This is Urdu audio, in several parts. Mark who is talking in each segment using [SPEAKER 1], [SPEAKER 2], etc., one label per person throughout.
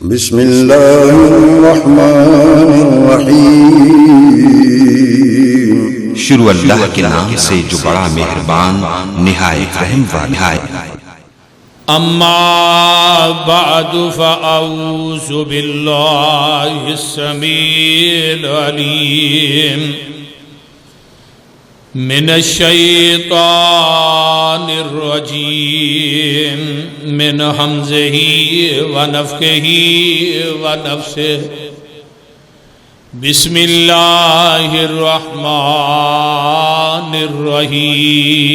[SPEAKER 1] بسم اللہ الرحمن الرحیم
[SPEAKER 2] شروع اللہ کے نام سے جو بڑا مہربان نہایت رحم والا ہے۔
[SPEAKER 3] اما بعد فاعوذ باللہ السمیع العلیم من الشیطان الرجیم من حمزہ ونفخہ ونفثہ بسم اللہ الرحمن الرحیم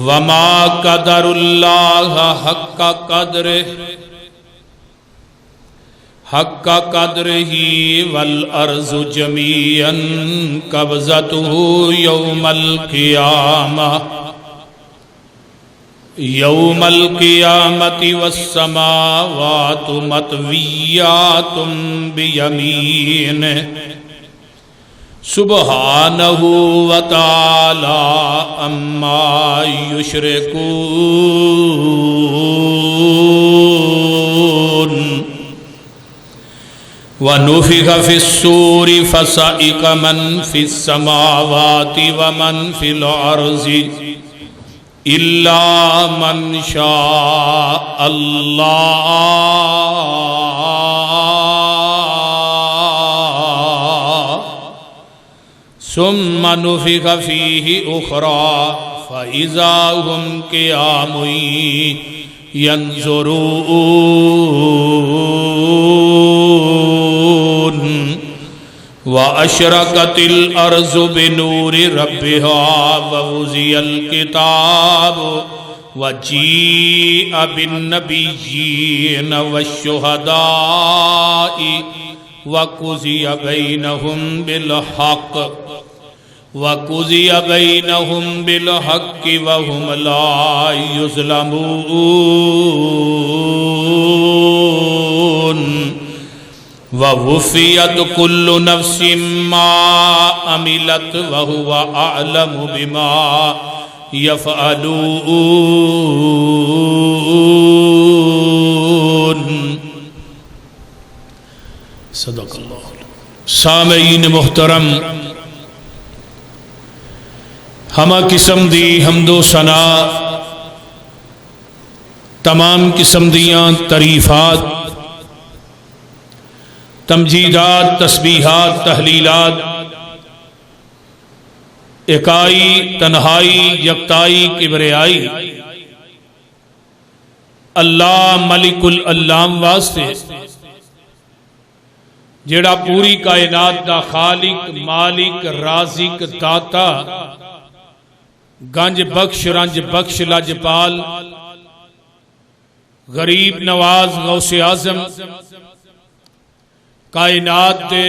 [SPEAKER 3] وما قدر اللہ حق قدرہ والارض جمیعا قبضتہ یوم القیامۃ والسماوات مطویات بیمینہ سبحانہ وتعالی عما یشرکون وَنُفِخَ فِي الصُّورِ فَصَعِقَ مَنْ فِي السَّمَاوَاتِ وَمَنْ فِي الْأَرْضِ إِلَّا مَنْ شَاءَ اللَّهُ ثُمَّ نُفِخَ فِيهِ أُخْرَى فَإِذَا هُمْ قِيَامٌ ينظرون وأشرقت الأرض بنور ربها ووزي الكتاب وجيء بالنبيين والشهداء وقضي بينهم بالحق وهم لا يظلمون ووفيت كل نفس ما عملت وهو أعلم بما يفعلون صدق اللہ۔ سامعین محترم، ہمہ قسم دی حمد و ثنا، تمام قسم دیاں تعریفات، تمجیدات، تسبیحات، تحلیلات، اکائی، تنہائی، یکتائی، کبریائی اللہ ملک العلام واسطے جیڑا پوری کائنات دا خالق، مالک، رازق، داتا، گنج بخش، رنج بخش، لاجپال، غریب نواز، غوث اعظم، کائنات دے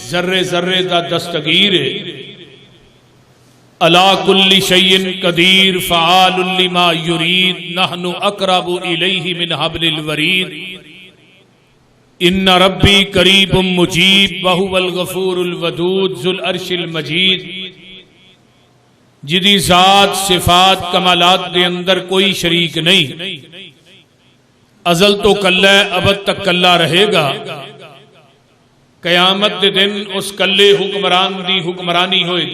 [SPEAKER 3] ذرے ذرے دا دستگیر علی کل شیء قدیر فعال لما یرید نحن اقرب الیہ من حبل الورید ان ربی قریب مجیب وہو الغفور الودود ذو العرش المجید، جدی ذات، صفات، کمالات دے اندر کوئی شریک نہیں، ازل تو کلہ ابد تک کلہ رہے گا، قیامت دے دن اس کلے حکمران دی حکمرانی ہوئے۔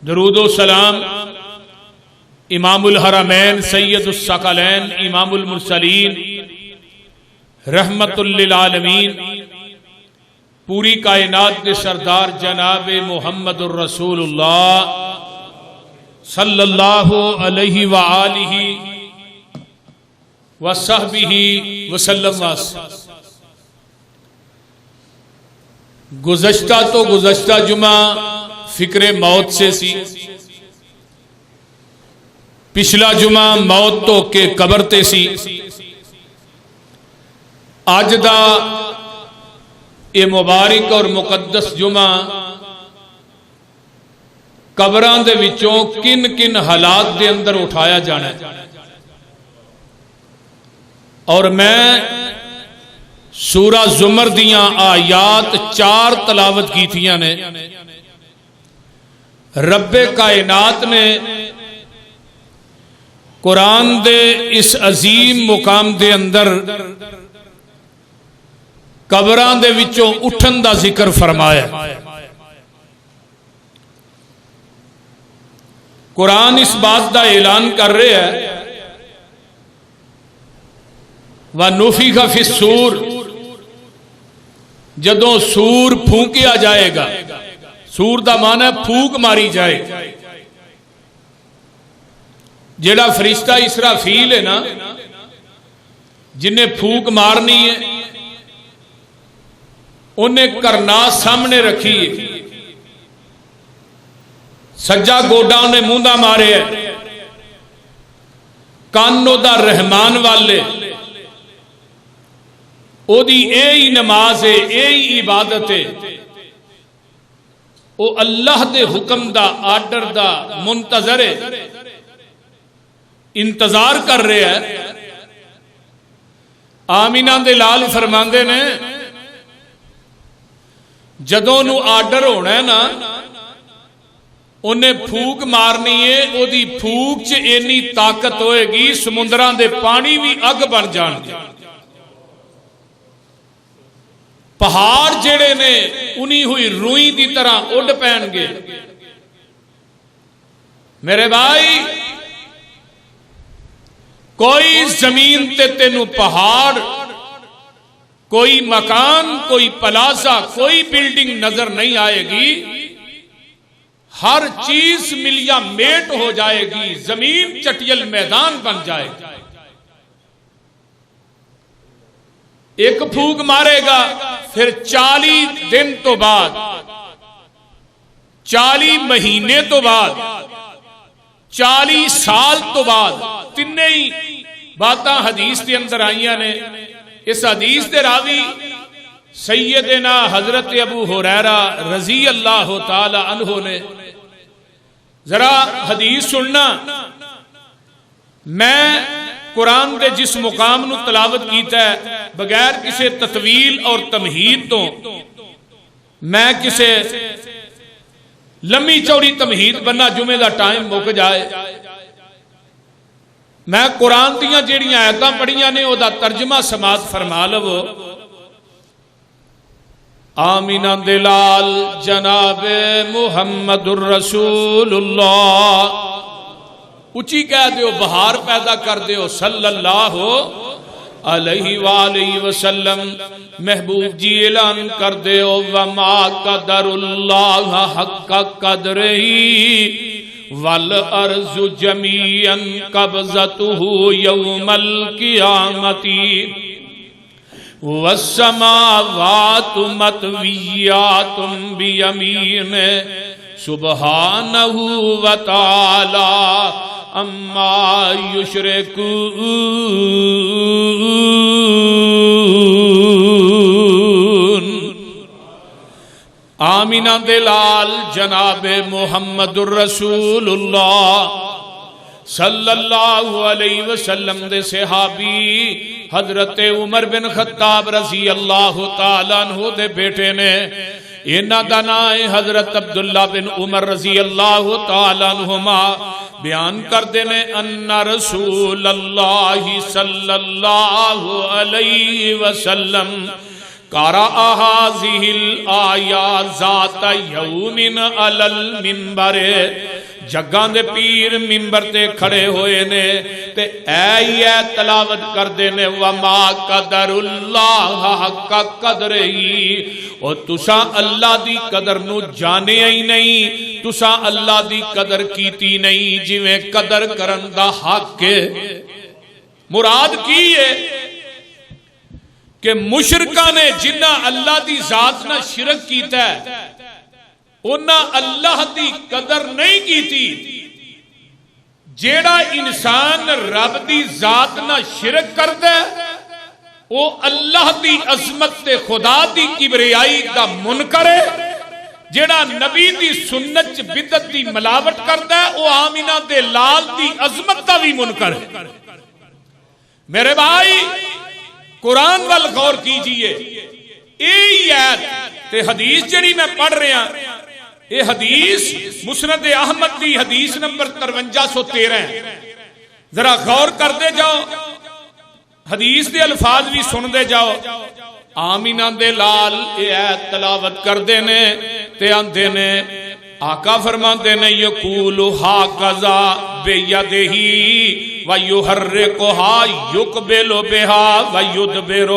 [SPEAKER 3] درود و سلام امام الحرمین سید الثقلین امام المرسلین رحمت للعالمین پوری کائنات کے سردار جناب محمد الرسول اللہ صلی اللہ علیہ وآلہ وصحبہ وسلم گزشتہ تو گزشتہ جمعہ فکر موت سے سی، پچھلا جمعہ موت تو کے قبر تے سی، آج دا اے مبارک اور مقدس جمعہ قبراں دے وچوں کن کن حالات دے اندر اٹھایا جانا ہے، اور میں سورہ زمر دیاں آیات 4 تلاوت کی تھیاں نے۔ رب کائنات نے قرآن دے اس عظیم مقام دے اندر قبراں دے وچوں اٹھن دا ذکر فرمایا. قرآن اس بات دا اعلان کر رہا ہے وَنُفِخَ فِي الصُّورِ، جدوں سور پھونکیا جائے گا. سور دا معنی ہے پھونک ماری جائے. جیڑا فرشتہ اسرافیل ہے نا جنہیں پھونک مارنی ہے انہیں کرناس سامنے رکھی ہے. سجا گوڈا انہیں موندا مارے ہے. کانو دا رحمان والے او دی اے ہی نماز ہے، اے ہی عبادت ہے. او اللہ دے حکم دا آرڈر دا منتظر ہے، انتظار کر رہے ہیں. آمینہ دے لال فرماندے نے جدوں نو آرڈر ہونا ہے نا انہیں پھوک مارنی ہے. او دی پھوک چ اینی طاقت ہوئے گی سمندران دے پانی بھی اگ بن جان گے. پہاڑ جڑے نے انہی ہوئی روئی دی طرح اڈ پین گے. میرے بھائی کوئی زمین تے تینو پہاڑ، کوئی مکان، کوئی پلازا، کوئی بلڈنگ نظر نہیں آئے گی. ہر چیز ملیا میٹ ہو جائے گی، زمین چٹیل میدان بن جائے گی. ایک پھونک مارے گا پھر 40 دن تو بعد، 40 مہینے تو بعد، 40 سال تو بعد تین ہی باتاں حدیث کے اندر آئیاں نے. اس حدیث دے راوی سیدنا حضرت ابو ہریرہ رضی اللہ تعالی عنہ نے. ذرا حدیث سننا. میں قرآن دے جس مقام نو تلاوت کیتا ہے بغیر کسی تطویل اور تمہید تو، میں کسی لمبی چوڑی تمہید بننا جمعے دا ٹائم مک جائے. میں قرآن دیاں جیڑیاں آیتاں پڑھیاں نے او دا ترجمہ سماعت فرما لو. آمینہ دلال جناب محمد الرسول اللہ. اچھی کہہ دیو بہار پیدا کر دیو صلی اللہ علیہ وآلہ وسلم. محبوب جی اعلان کر دیو وما قدر اللہ حق قدرہی والارض جمیعا قبضتہ یوم القیامت والسماوات مطویات بیمینہ سبحانہ وتعالی اما یشرکون. آمینہ دلال جناب محمد الرسول اللہ صلی اللہ علیہ وسلم دے صحابی حضرت عمر بن خطاب رضی اللہ تعالیٰ عنہ دے بیٹے نے. انہاں دا نام ہے حضرت عبداللہ بن عمر رضی اللہ تعالیٰ عنہما. بیان کر دینے ان رسول اللہ صلی اللہ علیہ وسلم قرأ هذه الآیات ذات یوم علی المنبر. جگاں دے پیر منبر تے کھڑے ہوئے نے تے اے تلاوت کر دینے وما قدر اللہ حق قدرہی. اور تساں اللہ دی قدر نو جانے ہی نہیں، تساں اللہ دی قدر کیتی نہیں جویں قدر کرن دا حق ہے. مراد کی ہے کہ مشرکاں نے جنہ اللہ دی ذات نہ شرک کیتا ہے انہاں اللہ دی قدر نہیں کیتی. جیڑا انسان رب دی ذات نہ شرک کردا ہے وہ اللہ دی عظمت تے خدا دی کبریائی دا منکر ہے. جیڑا نبی دی سنت بدعت دی ملاوٹ کردا ہے وہ آمینہ دے لال دی عظمت دا بھی منکر ہے. میرے بھائی قرآن وال غور کیجئے. اے آیت تے حدیث جڑی میں پڑھ رہا یہ حدیث مسند احمد دی حدیث نمبر 5313 ہے. ذرا غور کرتے جاؤ، حدیث دے الفاظ بھی سنتے جاؤ. آمینہ دے لال اے ایت تلاوت کردے نے تے آندے نے آقا فرماندے نے یقول ہاکذا بیدہی ویحرکھا یقبل بہا ویدبر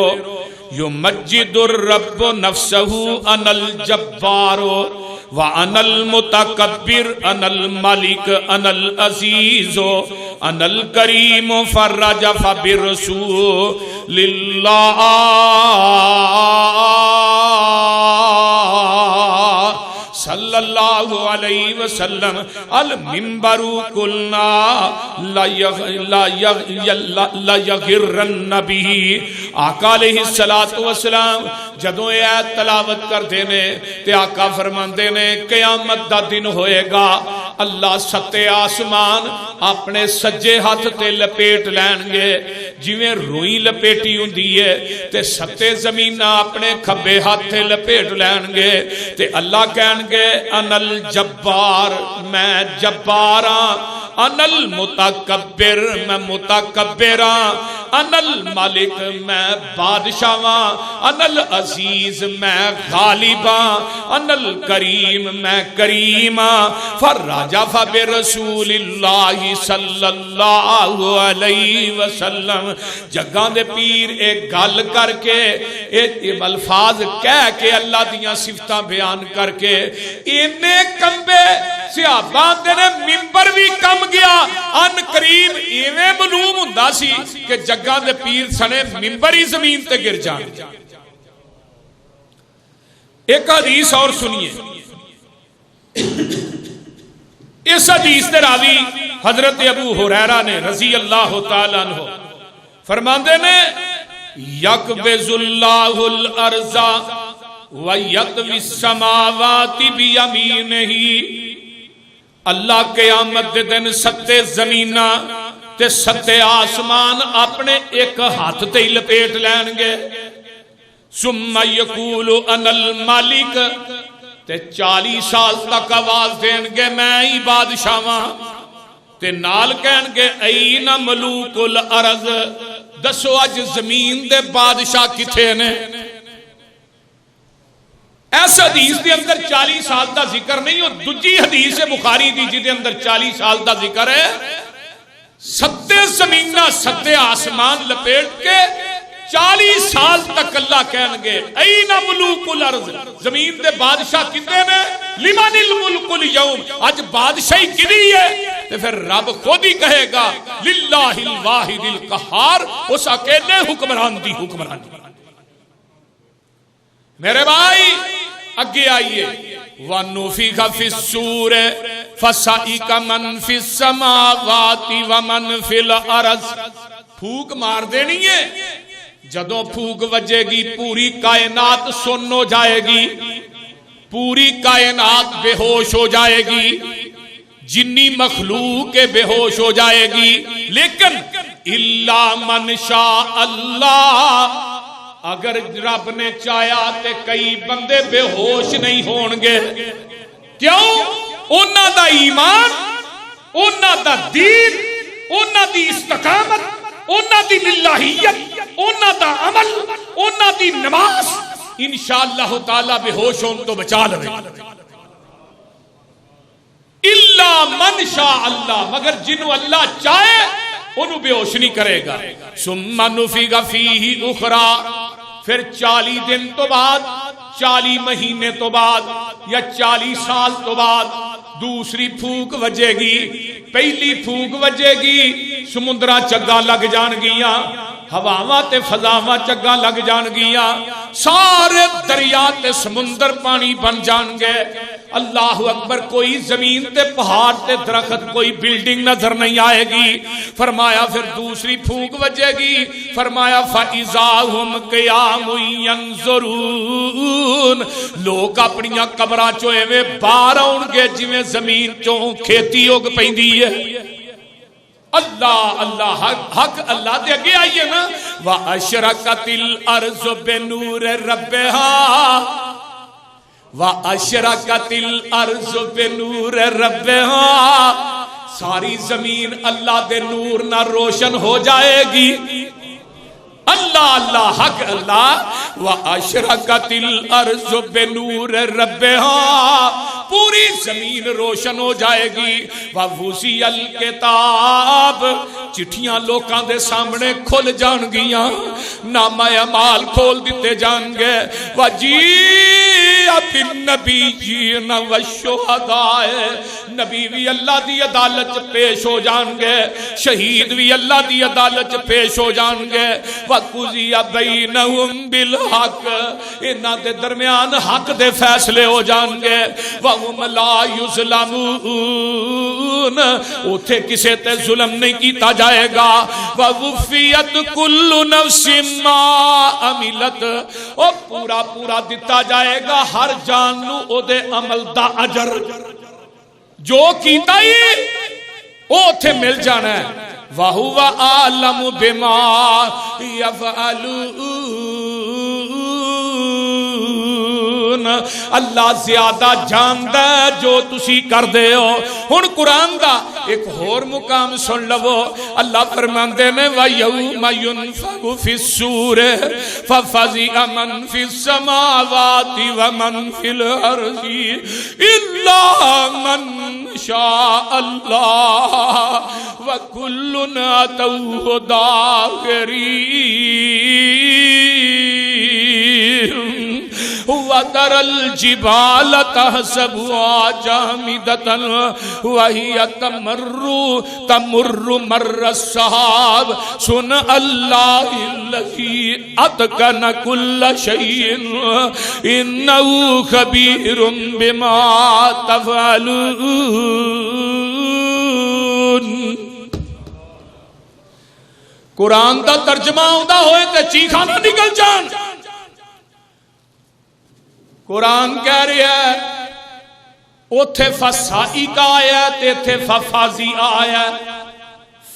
[SPEAKER 3] یمجد الرب نفسہ انا الجبار وانا المتکبر انا الملک انا العزیز انا الکریم فرج فبرسول اللہ صلی اللہ علیہ وسلم المنبر قلنا لا یغرن به. آقا علیہ السلام جدوں یہ آیت تلاوت کرتے نے تے آقا فرماندے نے قیامت دا دن ہوئے گا، اللہ ستے آسمان اپنے سجے ہاتھ تے لپیٹ لین گے جویں روئی لپیٹی ہوندی ہے، تے ستے زمینہ اپنے کھبے ہاتھ تے لپیٹ لین گے تے اللہ کہن گے انا الجبار، میں جباراں، انا المتکبر، میں متکبراں، انا الملک، میں بادشاہاں، انا العزیز، میں غالباں، انا الکریم، میں کریماں. فرجف برسول اللہ صلی اللہ علیہ وسلم. جگاں دے پیر ایک گل کر کے ایک الفاظ کہہ کے اللہ دیاں صفتاں بیان کر کے اینے کمبے صحابہ دے نے منبر بھی کم گیا. ان قریب ایویں معلوم ہوندا سی کہ جگاں دے پیر سنے منبر ہی زمین تے گر جان. ایک حدیث اور سنیے. اس حدیث دے راوی حضرت ابو ہریرہ نے رضی اللہ تعالی عنہ فرماندے نے یقبض اللہ الارض ویطوی السماوات بیمینہ. اللہ قیامت دے دن ستے زمینہ تے ستے آسمان اپنے ایک ہاتھ تے لپیٹ لین گے. ثم یقول انا المالک، تے 40 سال تک آواز دین گے میں ہی بادشاہ ہاں، تے نال کہن گے این ملوک الارض، دسو اج زمین دے بادشاہ کتھے نے. ایس حدیث دے اندر 40 سال دا ذکر نہیں، اور دوجی حدیث بخاری دی جی دے اندر 40 سال دا ذکر ہے. ستے زمینہ ستے آسمان لپیٹ کے 40 سال تک اللہ کہن گے این ملوک الارض، زمین دے بادشاہ کتنے نے، لمن الملک اليوم، اج بادشاہی کدی ہے؟ تے پھر رب خود ہی کہے گا للہ الواحد القہار، اس اکیلے حکمران دی حکمرانی. میرے بھائی اگے آئیے. وَنُفِخَ فِي الصُّورِ فَصَعِقَ مَنْ فِي السَّمَاوَاتِ وَمَنْ فِي الْأَرْضِ. پھوک مار دینی ہے، جدوں پھوک وجے گی پوری کائنات سن ہو جائے گی، پوری کائنات بے ہوش ہو جائے گی، جنی مخلوق بے ہوش ہو جائے گی، لیکن اِلَّا مَنْ شَاءَ اللَّهُ، اگر رب نے چاہیا تے کئی بندے بے ہوش نہیں ہون گے. کیوں؟ انہاں دا ایمان، انہاں دا دین، انہاں دی استقامت، انہاں دی للہیت، انہاں دا عمل، انہاں دی نماز انشاءاللہ تعالی بے ہوش ہون تو بچا لے. الا من شاء اللہ، مگر جنو اللہ چاہے انہوں بے ہوش نہیں کرے گا. ثم نفخ فیہ اخری، پھر 40 دن تو بعد، 40 مہینے تو بعد یا 40 سال تو بعد دوسری پھوک وجے گی. پہلی پھوک وجے گی، سمندرہ چگا لگ جان گیاں، ہواواں تے فضاواں چگا لگ جان گیاں، سارے دریا تے سمندر پانی بن جان گے. اللہ اکبر. کوئی زمین تے پہاڑ تے درخت، کوئی بلڈنگ نظر نہیں آئے گی. فرمایا پھر دوسری پھونک بجے گی. فرمایا فَإِذَا هُمْ قِيَامٌ يَنظُرُونَ، لوگ اپنیاں قبراں چوں ایویں باہر آؤن گے جویں زمین چوں کھیتی اگ پیندی ہے. اللہ اللہ حق اللہ دے اگے آئیے نا. وَأَشْرَقَتِ الْأَرْضُ بِنُورِ رَبِّهَا، وَأَشْرَقَتِ الْأَرْضُ بِنُورِ رَبِّهَا، ساری زمین اللہ دے نور نہ روشن ہو جائے گی. اللہ اللہ حق اللہ. وَأَشْرَقَتِ الْأَرْضُ بِنُورِ رَبِّهَا پوری زمین روشن ہو جائے گی. وَوُزِّيَ الْكِتَابُ چٹھیاں لوکاں دے سامنے کھل جان گیاں, نامہ اعمال کھول دیتے جان گے. وَجِيءَ بِالنَّبِيِّينَ وَالشُّهَدَاءِ نبی بھی اللہ دی عدالت پیش ہو جان گے, شہید بھی اللہ دی عدالت پیش ہو جان گے. وَقُضِيَ بَيْنَهُمْ بِالْحَقِّ انہاں دے درمیان حق دے فیصلے ہو جان گے. وَهُمْ لَا يُظْلَمُونَ اوتھے کسے تے ظلم نہیں کیتا جائے گا. وَوُفِّيَتْ كُلُّ نَفْسٍ مَا عَمِلَتْ او پورا پورا دتا جائے گا ہر جان نو او دے عمل دا اجر جو کیتا ہی اوتھے مل جانا ہے. وَهُوَ أَعْلَمُ بِمَا يَفْعَلُونَ اللہ زیادہ جاندا ہے جو تسی کر دے ہو. ہن قرآن دا ایک اور مقام سن لو. اللہ فرماندے نے وَيَوْمَ يُنفَخُ فِي الصُّورِ فَفَزِعَ مَنْ فِي السَّمَاوَاتِ وَمَنْ فِي الْأَرْضِ إِلَّا مَنْ شَاءَ اللَّهُ وَكُلٌّ أَتَوْهُ دَاخِرِينَ. وَتَرَى الْجِبَالَ تَحْسَبُهَا جَامِدَةً وَهِيَ تَمُرُّ مَرَّ السَّحَابِ صُنْعَ اللَّهِ الَّذِي أَتْقَنَ كُلَّ شَيْءٍ إِنَّهُ خَبِيرٌ بِمَا تَفْعَلُونَ. قرآن دا ترجمہ ہوندا ہوئے تے چیخاں نہ نکل جان. قرآن کہہ رہا ہے اوتھے فسائی کا آیا تے تھے ففازی آیا.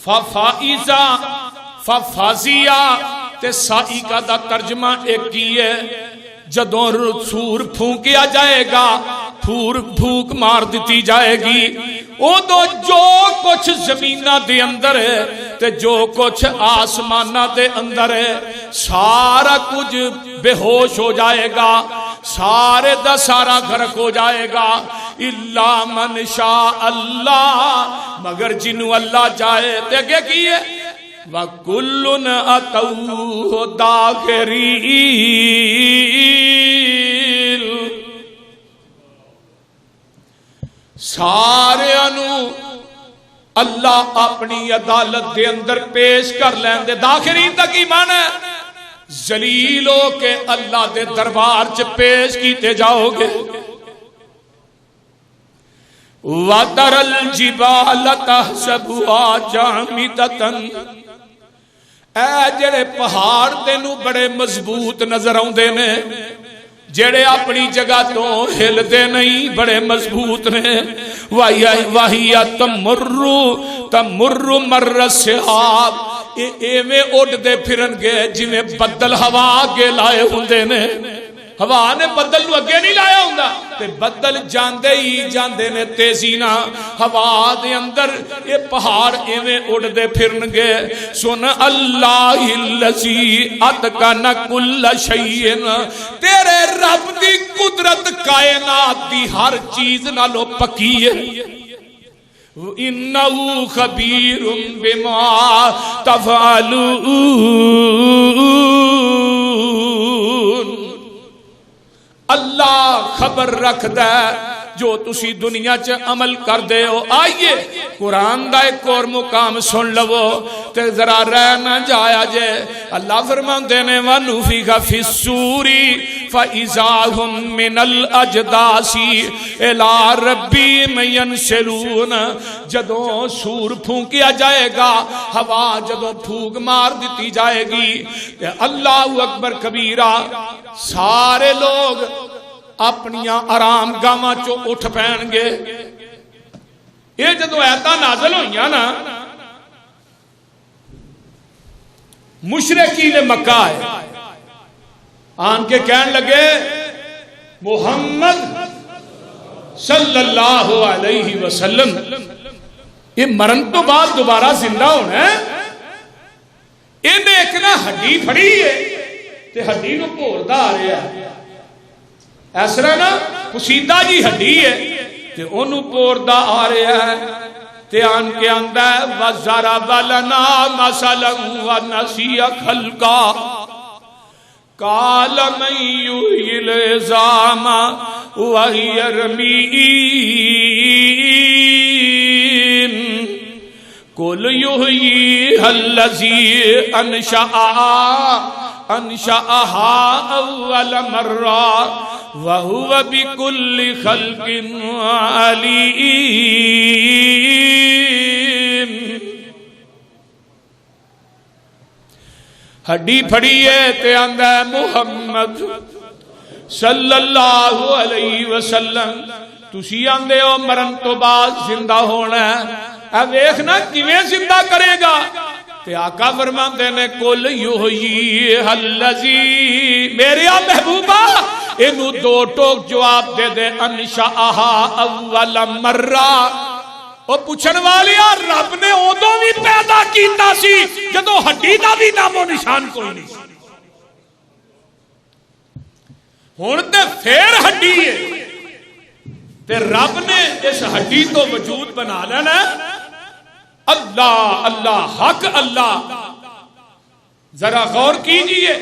[SPEAKER 3] ففائزہ ففازیہ تے سائی کا دا ترجمہ ایک کی ہے. جدوں سور پھونکیا جائے گا, پھونک مار دیتی جائے گی, او تو جو کچھ زمینہ دے اندر ہے تے جو کچھ آسمانہ دے اندر ہے سارا کچھ بے ہوش ہو جائے گا, سارے دا سارا غرق ہو جائے گا. الا من شاء اللہ مگر جنوں اللہ چاہے. تے اگے کی ہے وَكُلٌّ أَتَوْهُ دَاخِرِينَ سارے انو اللہ اپنی عدالت دے اندر پیش کر لین دے. داخرین دا کی معنی ہے ذلیل ہو کے اللہ دے دربار چ پیش کیتے جاؤ گے. وَتَرَى الْجِبَالَ تَحْسَبُهَا جَامِدَةً اے جڑے پہاڑ تینوں بڑے مضبوط نظر آوندے نے, جڑے اپنی جگہ تو ہل دے نہیں, بڑے مضبوط نے. وَهِيَ تَمُرُّ مَرَّ السَّحَابِ ایویں اُڈ دے پھرن گے جویں بدل ہوا اگے لائے ہوندے نے. ہوا نے بدل نو اگے نہیں لایا ہوندا تے بدل جاندے ہی جاندے نے تیزی نہ ہوا دے اندر. یہ پہاڑ ایویں اڑ دے پھرن گے. سن اللہ الذی اتقن کل شیء تیرے رب دی قدرت کائنات دی ہر چیز نالوں پکی ہے. انہو خبیر بما تفعلون اللہ خبر رکھ دے جو تسی دنیا چ عمل کر دے ہو. آئیے قرآن دا ایک اور مقام سن لو تے ذرا رہ نہ جایا جے. اللہ فرماندے نے وَنُفِخَ فِي الصُّورِ فَإِذَا هُم مِّنَ الْأَجْدَاثِ إِلَىٰ رَبِّهِمْ يَنْسِلُونَ جدوں سور پھونکیا جائے گا, ہوا جدوں پھونک مار دیتی جائے گی تے اللہ اکبر کبیرہ سارے لوگ اپنیاں آرام گاواں چو اٹھ پین گے. یہ جدو ایتاں نازل ہوئیاں نا مشرکین مکہ ہے آن کے کہن لگے محمد صلی اللہ علیہ وسلم یہ مرن تو بعد دوبارہ زندہ ہونا ہے. انہیں ایک نہ ہڈی پھڑی ہے تے ہڈی نو بھولدا آ رہا ہے. اس طرح نا پسیدہ جی ہڈی ہے تے اونوں بھولدا آ رہا ہے تے آن کے آندا ہے وَضَرَبَ لَنَا مَثَلًا وَنَسِيَ خَلْقًا قَالَ مَن يُحْيِي الْعِظَامَ وَهِيَ رَمِيمٌ قُلْ يُحْيِيهَا الَّذِي أَنشَأَهَا أَوَّلَ مَرَّةٍ وَهُوَ بِكُلِّ خَلْقٍ عَلِيمٌ. ہڈی پھڑی ہے تے آندا ہے محمد صلی اللہ علیہ وسلم تسی آندے ہو مرن تو بعد زندہ ہونا ہے. اے ویکھنا کیویں زندہ کرے گا. تے آقا فرماندے نے کل یحییھا الذی میرے محبوبہ اینو دو ٹوک جواب دے دے انشاءھا اول مرہ. او پوچھن والیا رب نے اودوں بھی پیدا کیتا سی جدوں ہڈی دا بھی نام و نشان کوئی نہیں. ہن تے پھر ہڈی ہے تے رب نے اس ہڈی تو وجود بنا لینا. اللہ اللہ حق اللہ. ذرا غور کیجئے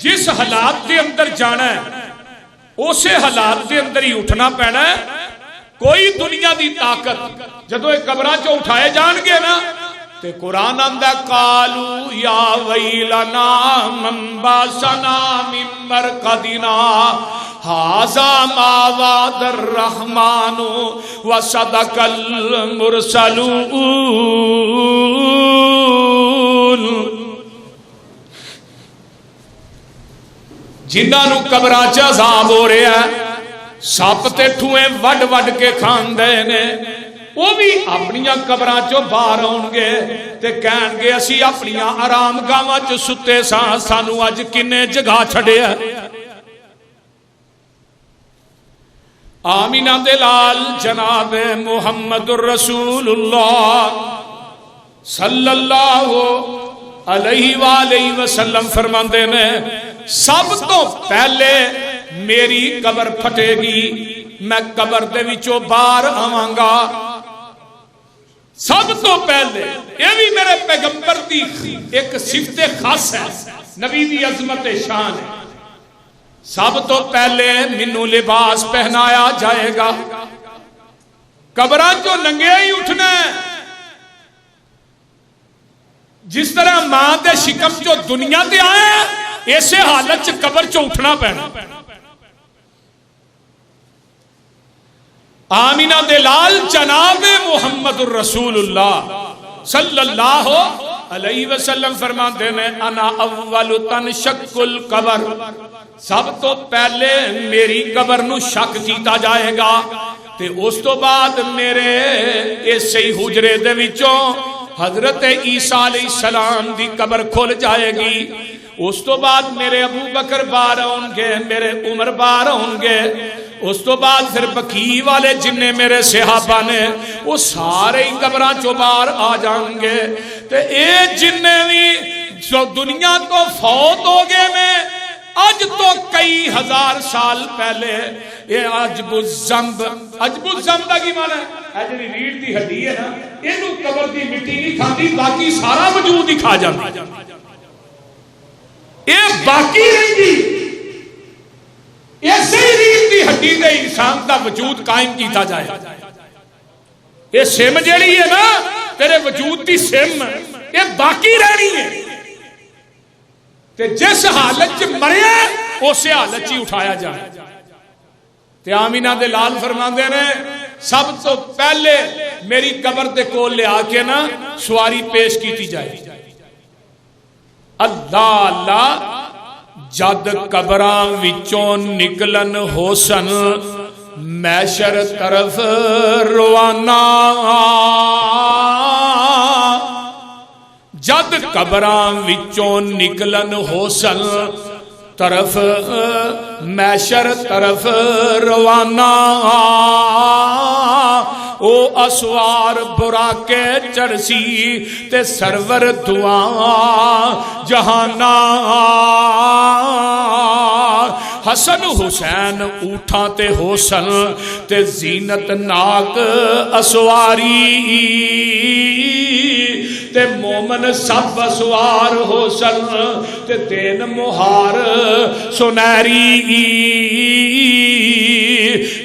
[SPEAKER 3] جس حالات کے اندر جانا ہے اسے حالات کے اندر ہی اٹھنا پینا ہے. کوئی دنیا دی طاقت جدو ایک قبراں چو اٹھائے جان گے نا تے قرآن آندا قالو یا ویلنا من باسنا من مرقدنا ھذا ما وعد الرحمن وصدق المرسلون. جنہاں نو قبراں چ عذاب ہو رہا ہے سپ تے ٹھوئیں وڈ وڈ کے کھاندے نے وہ بھی اپنی قبراں چوں باہر آؤن گے تے کہن گے اسی اپنی آرام گاواں چ ستے ساں سانو اج کنے جگہ چھڈیا. آمینہ دے لال جناب محمد الرسول اللہ صلی اللہ علیہ وآلہ وسلم فرماندے نے سب تو پہلے میری قبر پھٹے گی میں قبر دے وچوں باہر آواں گا. سب تو پہلے یہ بھی میرے پیغمبر دی ایک صفت خاص ہے نبی دی عظمت شان ہے. سب تو پہلے مینوں لباس پہنایا جائے گا. قبراں چوں ننگے ہی اٹھنا ہے. جس طرح ماں دے شکم چوں دنیا تے آئے ایسے حالت چ قبر چوں اٹھنا پینا. آمینہ دے لال جناب محمد الرسول اللہ صلی اللہ علیہ وسلم فرماتے ہیں انا اول تنشق القبر سب تو پہلے میری قبر نو شک کیتا جائے گا تے اس تو بعد میرے اسی حجرے دے وچوں حضرت عیسیٰ علیہ السلام دی قبر کھل جائے گی. اس تو بعد میرے ابو بکر باہر آؤں گے میرے عمر باہر آؤں گے. اس تو بعد پھر بقی والے جننے میرے صحابہ نے وہ سارے ہی قبراں چوں باہر آ جائیں گے. تے اے جننے بھی جو دنیا تو فوت ہو گئے میں اج تو کئی ہزار سال پہلے یہ عجب الزمب دا کی معنی ہے اجری ریڑھ دی ہڈی ہے نا اینو قبر دی مٹی نہیں کھاندی باقی سارا وجود ہی کھا جاندی. اے باقی رہندی ایسے ہی ریڑھ دی ہڈی دے انسان دا وجود قائم کیتا جائے. یہ سم جیڑی ہے نا تیرے وجود دی سم یہ باقی رہنی ہے تے جس حالت چ مریا اسی حالت چ اٹھایا جائے. تے آمینہ دے لال فرماندے نے سب تو پہلے میری قبر دے کول لے آ کے نا سواری پیش کیتی جائے. اللہ اللہ جد قبراں وچوں نکلن حسن محشر طرف روانہ جد قبراں وچوں نکلن حسن طرف محشر طرف روانہ او اسوار برا کے چرسی تے سرور دعا جہانا حسن حسین اوٹھاں تے حسن تے زینت ناک اسواری تے مومن سب اسوار حسن تے دین مہار سنہری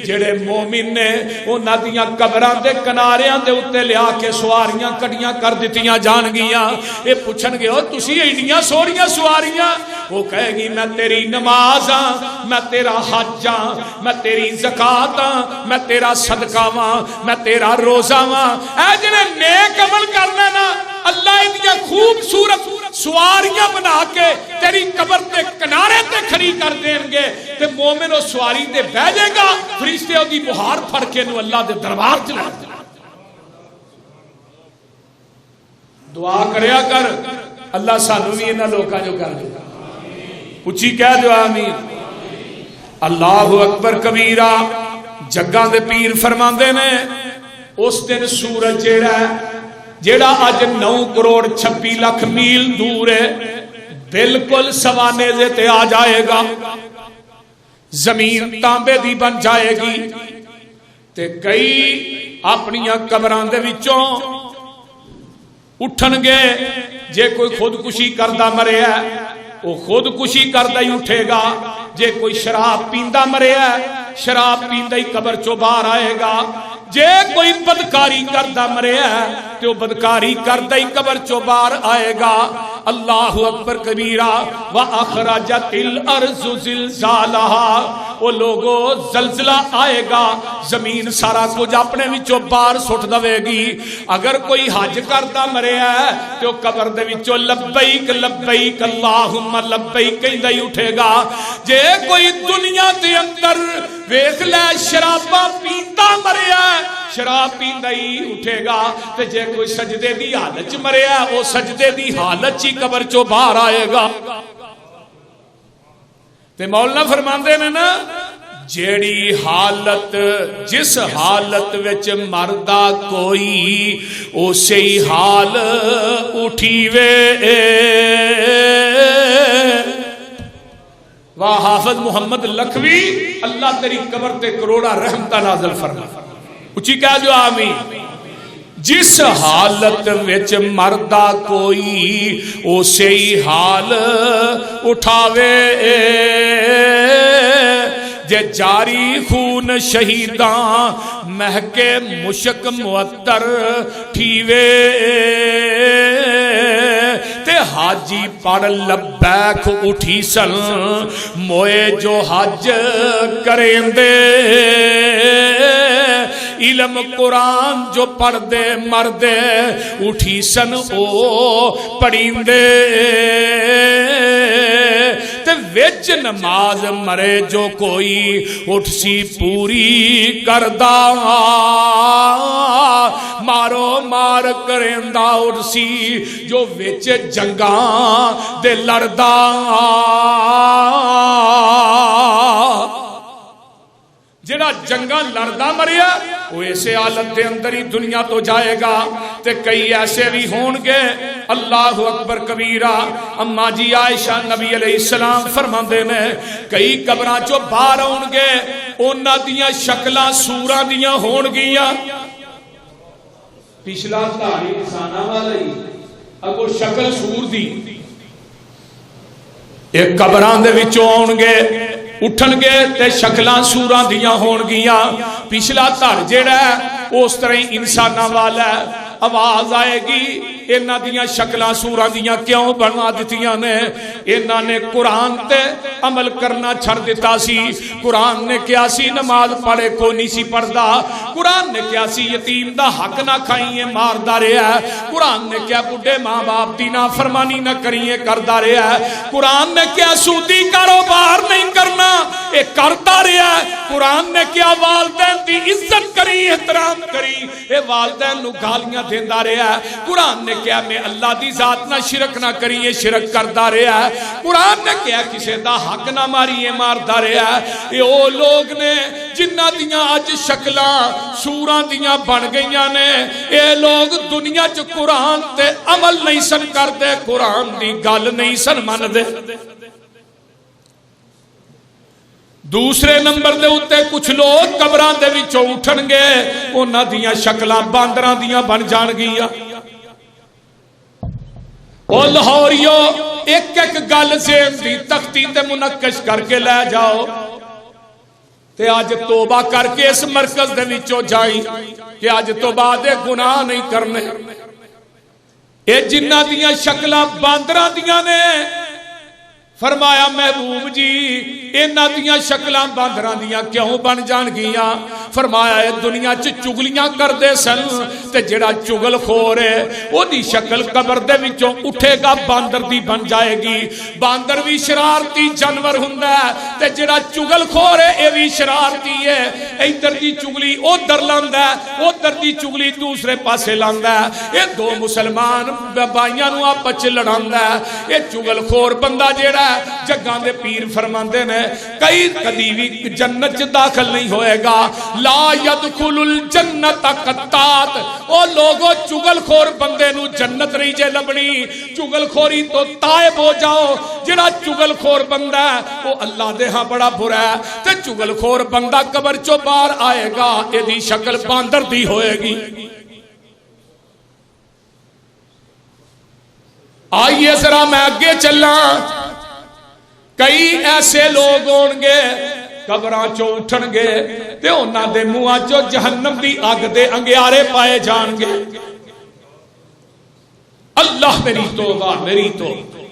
[SPEAKER 3] جڑے مومن نے انہاں دیاں قبراں دے کناریاں دے اوتے لیا کے سواریاں کٹیاں کر دتیاں جان گیاں اے پوچھن گے او تسی ایڈیاں سوہنیاں سواریاں وہ کہے گی میں تیری نماز ہاں میں تیرا حج ہاں میں تیری زکات ہاں میں تیرا صدقہ ہاں میں تیرا روزہ ہاں اے جڑے نیک عمل کرنا نا اللہ انہاں خوبصورت سواریاں بنا کے تیری قبر تے کنارے تے کھڑی کر دیں گے تے مومن او سواری تے بیٹھ جائے گا فرشتے او دی بہار پھڑ کے نو اللہ دے دربار چ لے دعا کریا کر اللہ سانو بھی انہاں لوکاں جو کر دے اچھی کہہ دو آمین اللہ اکبر کبیرہ جگاں دے پیر فرماندے نے اس دن سورج جیڑا اج 9 کروڑ 26 لاکھ میل دور ہے بالکل سوانے دے تے آ جائے گا زمین تانبے دی بن جائے گی تے کئی اپنیاں قبراں دے وچوں اٹھن گے جے کوئی خودکشی کردہ مرے ہے وہ خودکشی کردہ ہی اٹھے گا جے کوئی شراب پیندہ مرے ہے شراب پیندہ ہی قبر چو باہر آئے گا جے کوئی بدکاری کردہ مرے ہے تو بدکاری کردہ ہی قبر چو باہر آئے گا اللہ اکبر کبیرہ وَأَخْرَجَتِ الْأَرْضُ زِلْزَالَهَا وہ لوگو زلزلہ آئے گا زمین سارا کچھ اپنے وچو باہر سٹ دوے گی اگر کوئی حج کردہ مرے ہے تو قبر دے وچو لبیک لبیک اللہم لبیک کہندہ ہی اٹھے گا جے کوئی دنیا دے اندر ویکھ لے شرابہ پیندہ مرے ہے شراب پیندہ ہی اٹھے گا تے جے کوئی سجدے دی حالت مرے ہے وہ سجدے دی حالت چی قبر چو باہر آئے گا تے مولانا فرماندے نے نا جیڑی حالت جس حالت وچ مردہ کوئی اسی ہی حال اٹھی وے واہ حافظ محمد لکھوی اللہ تیری قبر تے کروڑا رحمتہ نازل فرما اچھی کہہ جو آمین جس حالت وچ مردہ کوئی اسی ہی حال اٹھاوے جے جاری خون شہیداں مہکے مشک معطر ٹھیوے تے حاجی پڑھ لبیک اٹھی سن موئے جو حج کریں دے علم قرآن جو پڑھ دے مردے اٹھی سن او پڑھیں دے تے وچ نماز مرے جو کوئی اٹھ سی پوری کردہ مارو مار کرندہ اٹھ سی جو وچ جنگاں دے لڑدہ جڑا جنگاں لڑدا مریا وہ ایسے حالت دے اندر ہی دنیا تو جائے گا تے کئی ایسے بھی ہون گے اللہ اکبر کبیرہ اما جی عائشہ نبی علیہ السلام فرماندے نے کئی قبراں چو باہر ہون گے انہاں دیاں شکلاں سوراں دیاں ہون گیاں پچھلا دھاری انساناں والا ہی اگو شکل سور دی ایک قبراں دے وچوں ہون گے اٹھن گے تے شکلاں سوراں دیاں ہون گیاں پچھلا دھڑ جیڑا ہے اس طرح انساناں والا ہے آواز آئے گی انہاں دیاں شکلاں سوراں دیاں کیوں بنا دتیاں نے انہاں نے قرآن تے عمل کرنا چھڑ دیتا سی قرآن نے کیا سی نماز پڑھے کو نہیں سی پڑھدا قرآن نے کیا سی یتیم دا حق نہ کھائیے ماردا رہیا ہے قرآن نے کیا بڈھے ماں باپ دی نافرمانی نہ کریے کردا رہیا ہے قرآن نے کیا سودی کاروبار نہیں کرنا اے کردا رہیا ہے قرآن نے کیا والدین دی عزت کری احترام کری اے والدین نو گالیاں دیندا رہیا ہے قرآن نے کیا میں اللہ دی ذات نہ شرک نہ کریے شرک کردا رہیا ہے قرآن نے کیا کسے دا حق نہ ماریے ماردا رہا ہے۔ یہ وہ لوگ نے جنہ دیاں اج شکلاں سوراں دیاں بن گئیاں نے، یہ لوگ دنیا چ قرآن تے عمل نہیں سن کردے، قرآن دی گل نہیں سن مندے۔ دوسرے نمبر دے اتے کچھ لوگ قبراں دے وچوں اٹھن گے، انہاں دیاں شکلاں باندراں دیاں بن جان گیاں۔ او لاہوریو ایک ایک گل ذہن دی تختی تے منقش کر کے لے جاؤ تے آج توبہ کر کے اس مرکز دے وچوں جائیں کہ آج تو بعد گناہ نہیں کرنے۔ اے جنہ دیاں شکلاں باندراں دیاں نے، فرمایا محبوب جی انہاں دیاں شکلاں باندراں دیاں کیوں بن جان گیاں؟ فرمایا اے دنیا چ چگلیاں کردے سن تے جڑا چگل خور ہے او دی شکل قبر دے وچوں اٹھے گا باندر دی بن جائے گی۔ باندر بھی شرارتی جانور ہوندا ہے تے جڑا چگل خور ہے اے بھی شرارتی ہے، ادھر دی چگلی ادھر لاندا ہے، ادھر دی چگلی دوسرے پاسے لاندا ہے۔ اے دو مسلمان بھائیاں نوں آپس وچ لڑاندا ہے۔ اے چگل خور بندہ جڑا جگاں دے پیر فرماندے نے کئی کدی بھی جنت داخل نہیں ہوئے گا۔ لا يدخل الجنت قطات، او لوگو چگل خور بندے نو جنت نہیں جے لبنی، چگل خوری تو تائب ہو جاؤ۔ جڑا چگل خور بندہ ہے وہ اللہ دے ہاں بڑا برا ہے تے چگل خور بندہ قبر چوں باہر آئے گا اے دی شکل باندر دی ہوئے گی۔ آئیے ذرا میں آگے چلا، کئی ایسے لوگ ہون گے قبراں چوں اٹھن گے تے انہاں دے منہاں چوں جہنم دی اگ دے انگیارے پائے جان گے۔ اللہ میری توبہ میری توبہ۔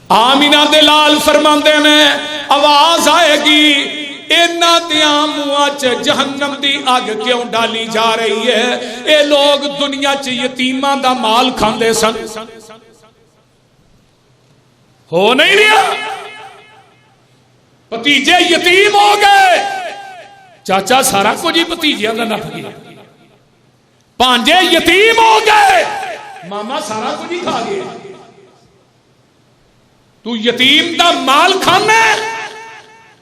[SPEAKER 3] آمینہ دے لال فرماندے نے آواز آئے گی انہاں دیاں منہاں چ جہنم دی اگ کیوں ڈالی جا رہی ہے؟ اے لوگ دنیا چ یتیماں دا مال کھاندے سن، ہو نہیں رہا، بھتیجے یتیم ہو گئے، چاچا سارا کچھ ہی بھتیجیاں دا نپ گیا، پانجے یتیم ہو گئے، ماما سارا کچھ ہی کھا گیا۔ تو یتیم دا مال کھانا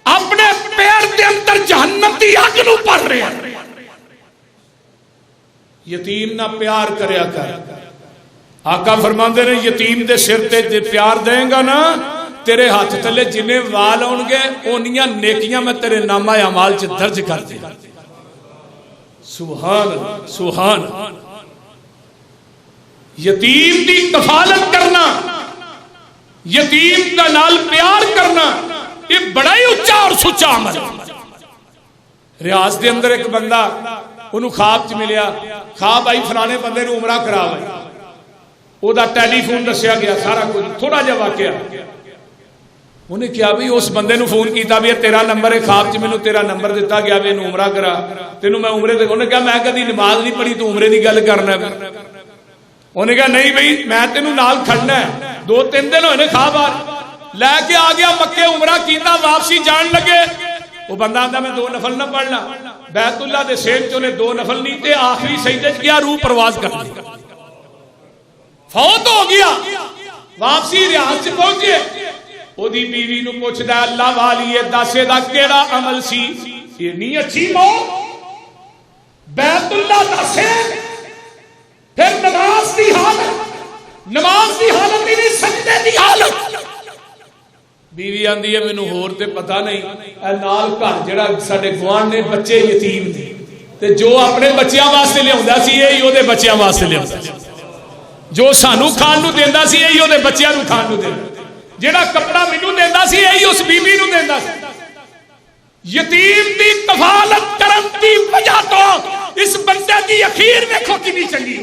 [SPEAKER 3] اپنے پیر دے اندر جہنم دی اگ نو پڑ رہے ہیں۔ یتیم نہ پیار کریا کر، آقا فرماندے نے یتیم دے سر تے پیار دیں گا نا تیرے ہاتھ تلے جنہیں وال ہون گے اونیاں نیکیاں میں تیرے نامہ اعمال چ درج کر دے۔ سبحان سبحان۔ یتیم دی کفالت کرنا، یتیم دا نال پیار کرنا، یہ بڑا ہی اونچا اور سچا عمل۔ ریاض دے اندر ایک بندہ انہوں خواب چ ملیا، خواب آئی فلانے بندے نو عمرہ کرا ہوئے، او دا ٹیلی فون دسیا گیا سارا کچھ، تھوڑا جا واقعہ انہیں کیا بھی اس بندے نو فون کیتا بھی تیرا نمبر ہے، خواب چ مینوں تیرا نمبر دیتا گیا بھی انہوں عمرہ کرا، تینوں میں عمرے دے، انہیں کہا میں کدی نماز نہیں پڑھی تو عمرے دی گل کرنا ہے؟ انہیں کہا نہیں بھائی میں تینوں نال کھڑنا ہے۔ 2-3 دن ہوئے خواب لے کے آ گیا مکے، عمرہ کیتا، واپسی جان لگے، وہ بندہ آندا میں 2 نفل نہ پڑھنا، بیت اللہ دے سیب چوں نے 2 نفل نہیں تے، آخری سجدے وچ کیا روح پرواز کر دی، فوت ہو گیا۔ واپسی ریاض چ پہنچے، او دی بیوی نو پوچھدا اللہ والیے دسے دا کیڑا عمل سی؟ اتنی اچھی موت، بیت اللہ دسے، پھر نماز دی حالت، نماز دی حالت ہی نہیں سجدے دی حالت۔ بیوی آندی ہے مینوں ہور تے پتہ نہیں، اے نال گھر جڑا ساڈے گوانڈ نے بچے یتیم نے تے جو اپنے بچیاں واسطے لیاوندا سی یہی او دے بچیاں واسطے لیاوندا سی، جو سانو کھان نو دیندا سی یہی او دے بچیاں نو کھان نو دیندا، جڑا کپڑا مینوں دیندا سی یہی اس بیوی نو دیندا سی۔ یتیم دی کفالت کرن دی وجہ تو اس بندے دی اخیر ویکھو کتنی چنگی۔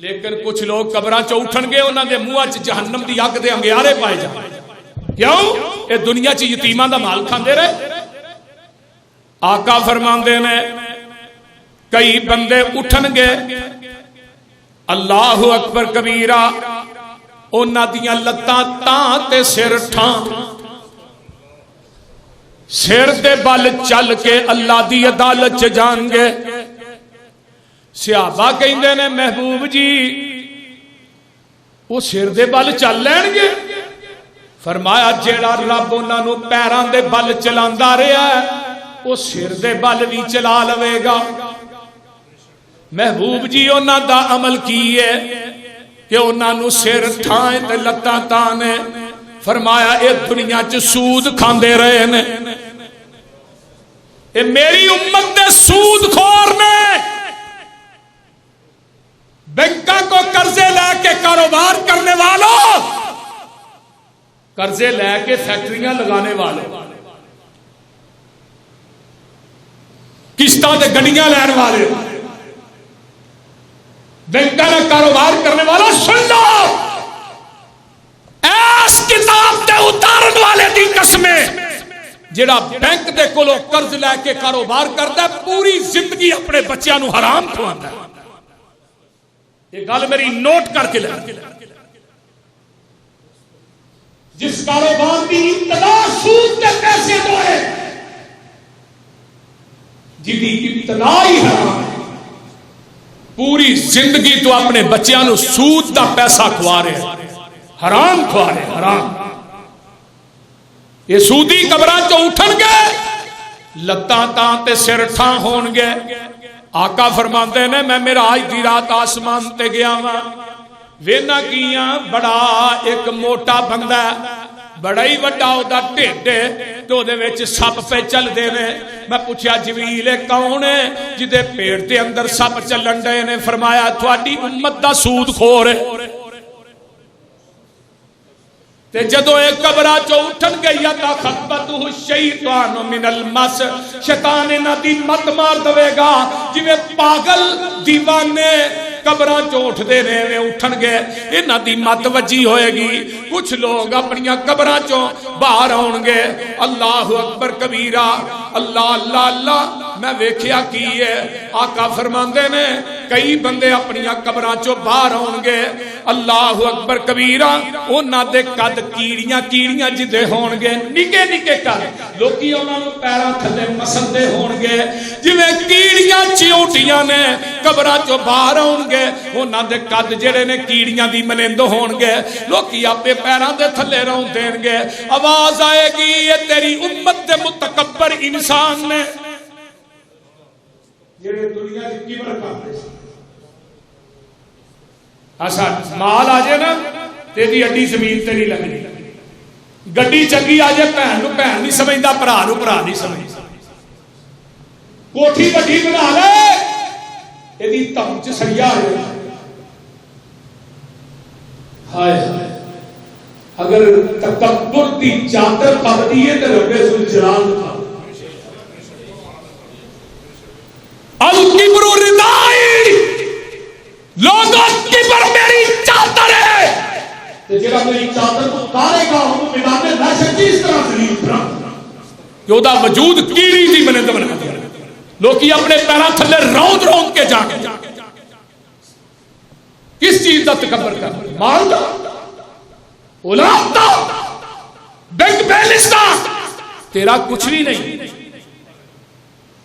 [SPEAKER 3] لیکن کچھ لوگ قبراں چ اٹھن گے انہاں دے منہاں چ جہنم دی اگ دے انگیارے پائے جان، کیوں؟ اے دنیا چ یتیماں دا مال کھاندے رہے۔ آقا فرماندے نے کئی بندے اٹھن گے اللہ اکبر کبیرہ، انہاں دیاں لتاں تاں تے سر ٹھاں، سر دے بل چل کے اللہ دی عدالت چ جان گے۔ صحابہ کہندے نے محبوب جی وہ سر دے بل چل لین گے؟ فرمایا جیڑا رب انہاں نوں پیراں دے بل چلاندا رہیا ہے وہ سر دے بل بھی چلا لوے گا۔ محبوب جی انہاں دا عمل کی ہے کہ انہاں نوں سر ٹھائیں تے لتاں تانے۔ فرمایا اے دنیا چ سود کھاندے رہے نے، اے میری امت دے سود خور نے، بینکاں کو قرضے لے کے کاروبار کرنے والوں، قرضے لے کے فیکٹریاں لگانے والوں، قسطاں تے گڈیاں لین والے، بینکاں کا کاروبار کرنے والا سن لو، ایس کتاب دے اتارن والے دی قسمیں جڑا بینک دے کولوں قرض لے کے کاروبار کرتا ہے پوری زندگی اپنے بچیاں نو حرام کھواندا ہے۔ یہ گل میری نوٹ کر کے لے، جس کاروبار کی ابتدا سود کے پیسے تو ہے، جی ابتدا ہی حرام ہے، پوری زندگی تو اپنے بچیاں نو سود دا پیسہ کھوا رہے ہیں، حرام کھوا رہے ہیں، حرام۔ یہ سودی قبراں چوں اٹھن گے، لتاں تاں تے سر ٹھاں ہون گے۔ آقا فرماندے نے میں معراج دی رات آسمان تے گیا ہاں، وینا کیاں بڑا ایک موٹا بندہ ہے، بڑا ہی وڈا اودا ڈھڈ ہے تے اودے وچ سپ پہ چل دے نے۔ میں پوچھیا جبریل کون ہے جدے پیٹ دے اندر سپ چلن ڈے نے؟ فرمایا تھوڑی امت دا سود خور ہے۔ تے جدو ایک قبرہ چو اٹھن گئی تا خطبتہ الشیطان من المس، شیطان انہاں دی مت مار دوے گا جویں پاگل دیوانے قبرہ چو اٹھ دے رہے اٹھن گے، انہاں دی مت وجی ہوئے گی۔ کچھ لوگ اپنی قبرہ چو باہر آؤں گے، اللہ اکبر کبیرہ، اللہ اللہ اللہ، میں ویکھیا کی ہے۔ آقا فرماندے نے کئی بندے اپنی قبرہ چو باہر آؤں گے، اللہ اکبر کبیرہ، انہاں دے قد کیڑیاں کیڑیاں جدے ہون گے، نکے نکے کر لوکی انہاں نوں پیراں تھلے مسلدے ہون گے جویں کیڑیاں چیونٹیاں نے۔ قبراں چوں باہر آؤں گے، انہاں دے قد جڑے نے کیڑیاں دی منند ہون گے، لوکی اپنے پیراں دے تھلے رون دین گے۔ آواز آئے گی یہ تیری امت دے متکبر انسان نے جڑے دنیا دی کبر کرتے ہیں۔ ایسا مال آ جائے نا تیری اڈی زمین تے نہیں لگنی، گڈی چنگی آ جائے بہن نو بہن نہیں سمجھدا، بھرا نو بھرا نہیں سمجھدا، کوٹھی وڈی بنا لے ایدی تم چ سڑیا آ جائے۔ ہائے اگر تکبر دی چادر پکڑی ہے تو رب ذوالجلال کا الکبر ردائی، لوگوں کبر میری چادر ہے، تے جڑا میری چادر کو اتارے گا وہ میدان محشر کی اس طرح ذلیل کرا کہ اودا وجود کیڑی دی منند بنا دیا۔ لوکی اپنے پیراں تھلے روند روند کے جا کے کس چیز دا تکبر کر؟ مال دا، اولاد دا، بینک بیلنس دا، تیرا کچھ بھی نہیں،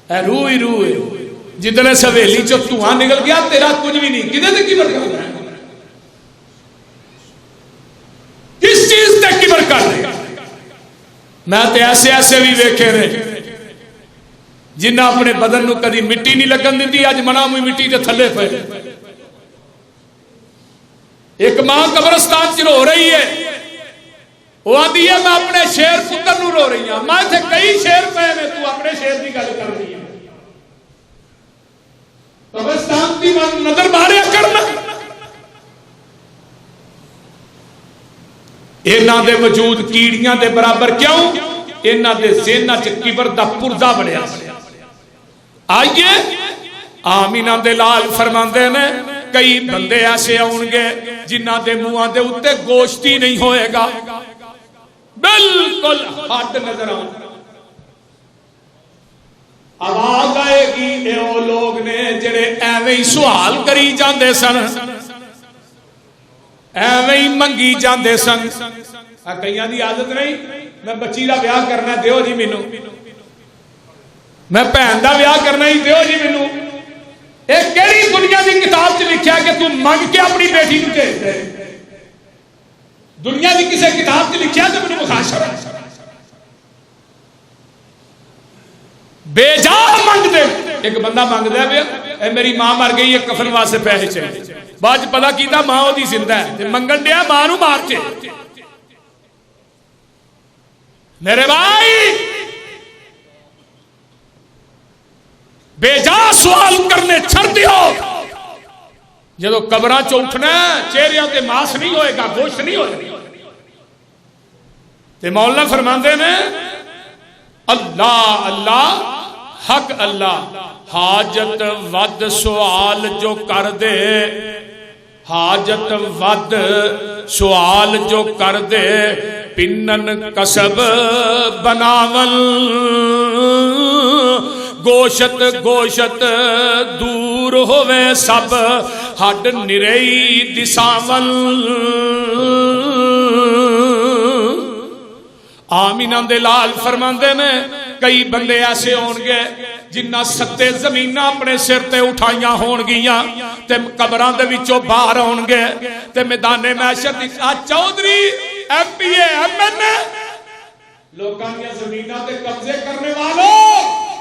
[SPEAKER 3] اے روح ہی روح ہے۔ جتنے سویلی چو دھواں نکل گیا تیرا کچھ بھی نہیں، کدے تے کبر کر رہا ہے؟ کس چیز تے کبر کر رہے؟ میں تے ایسے ایسے بھی ویکھے رہے جنہ اپنے بدن نو کدی مٹی نہیں لگن دیتی، اج منا موئی مٹی تے تھلے پے۔ ایک ماں قبرستان چ رو رہی ہے، وہ آندی ہے میں اپنے شیر پتر نو رو رہی ہوں۔ میں تے کئی شیر پے نے، تو اپنے شیر دی گل کر رہی ہے؟ قبرستان کی نظر ماریا کرنا۔ انہاں دے وجود کیڑیاں دے برابر کیوں؟ انہاں دے ذہناں چ کبر دا پردہ بنیا۔ آئیے آمینہ دے لال فرماندے نے کئی بندے ایسے آؤں گے جنہاں دے منہاں دے اوتے گوشت ہی نہیں ہوئے گا، بالکل ہڈ نظر آؤں گا۔ آواز آئے گی اے او لوگ نے جڑے ایویں ہی سوال کری جاندے سن، ایویں ہی منگی جاندے سن۔ کئیاں دی عادت نہیں میں بچی دا بیاہ کرنا دیو جی مینوں، میں بہن دا بیاہ کرنا ہی دیو جی مینوں۔ اے کیڑی دنیا دی کتاب چ لکھیا کہ تو منگ کے اپنی بیٹی نوں دے دے؟ دنیا کی کسی کتاب کی لکھیا تو مجھے مخاشر بے جا منگ دے. ایک بندہ منگ دے بے اے میری ماں مر گئی ہے کفن واسطے پیسے چاہیے. بعد پتا کیتا ماں وہ زندہ ہے تے منگن دیا ماں نو مار کے. میرے بھائی بے جا سوال کرنے چھڑ دیو. جدو قبراں چ اٹھنا چہریاں تے ماس نہیں ہوئے گا گوشت نہیں ہوئے گا. تے مولانا فرماندے نے اللہ اللہ حق اللہ حاجت ود سوال جو کر دے حاجت ود سوال جو کر دے پنن کسب بناول گوشت گوشت دور ہوئے سب ہڈ نرئی دساول. آمینہ دے لال فرماندے نے کئی بندے ایسے ہون گے جنہ ستے زمینہ اپنے سر تے اٹھائیاں ہون گیاں تے قبران دے وچوں باہر ہون گے تے میدان معیشت Chaudhry M P A M N A لوکاں دیا زمینہ تے قبضے کرنے والوں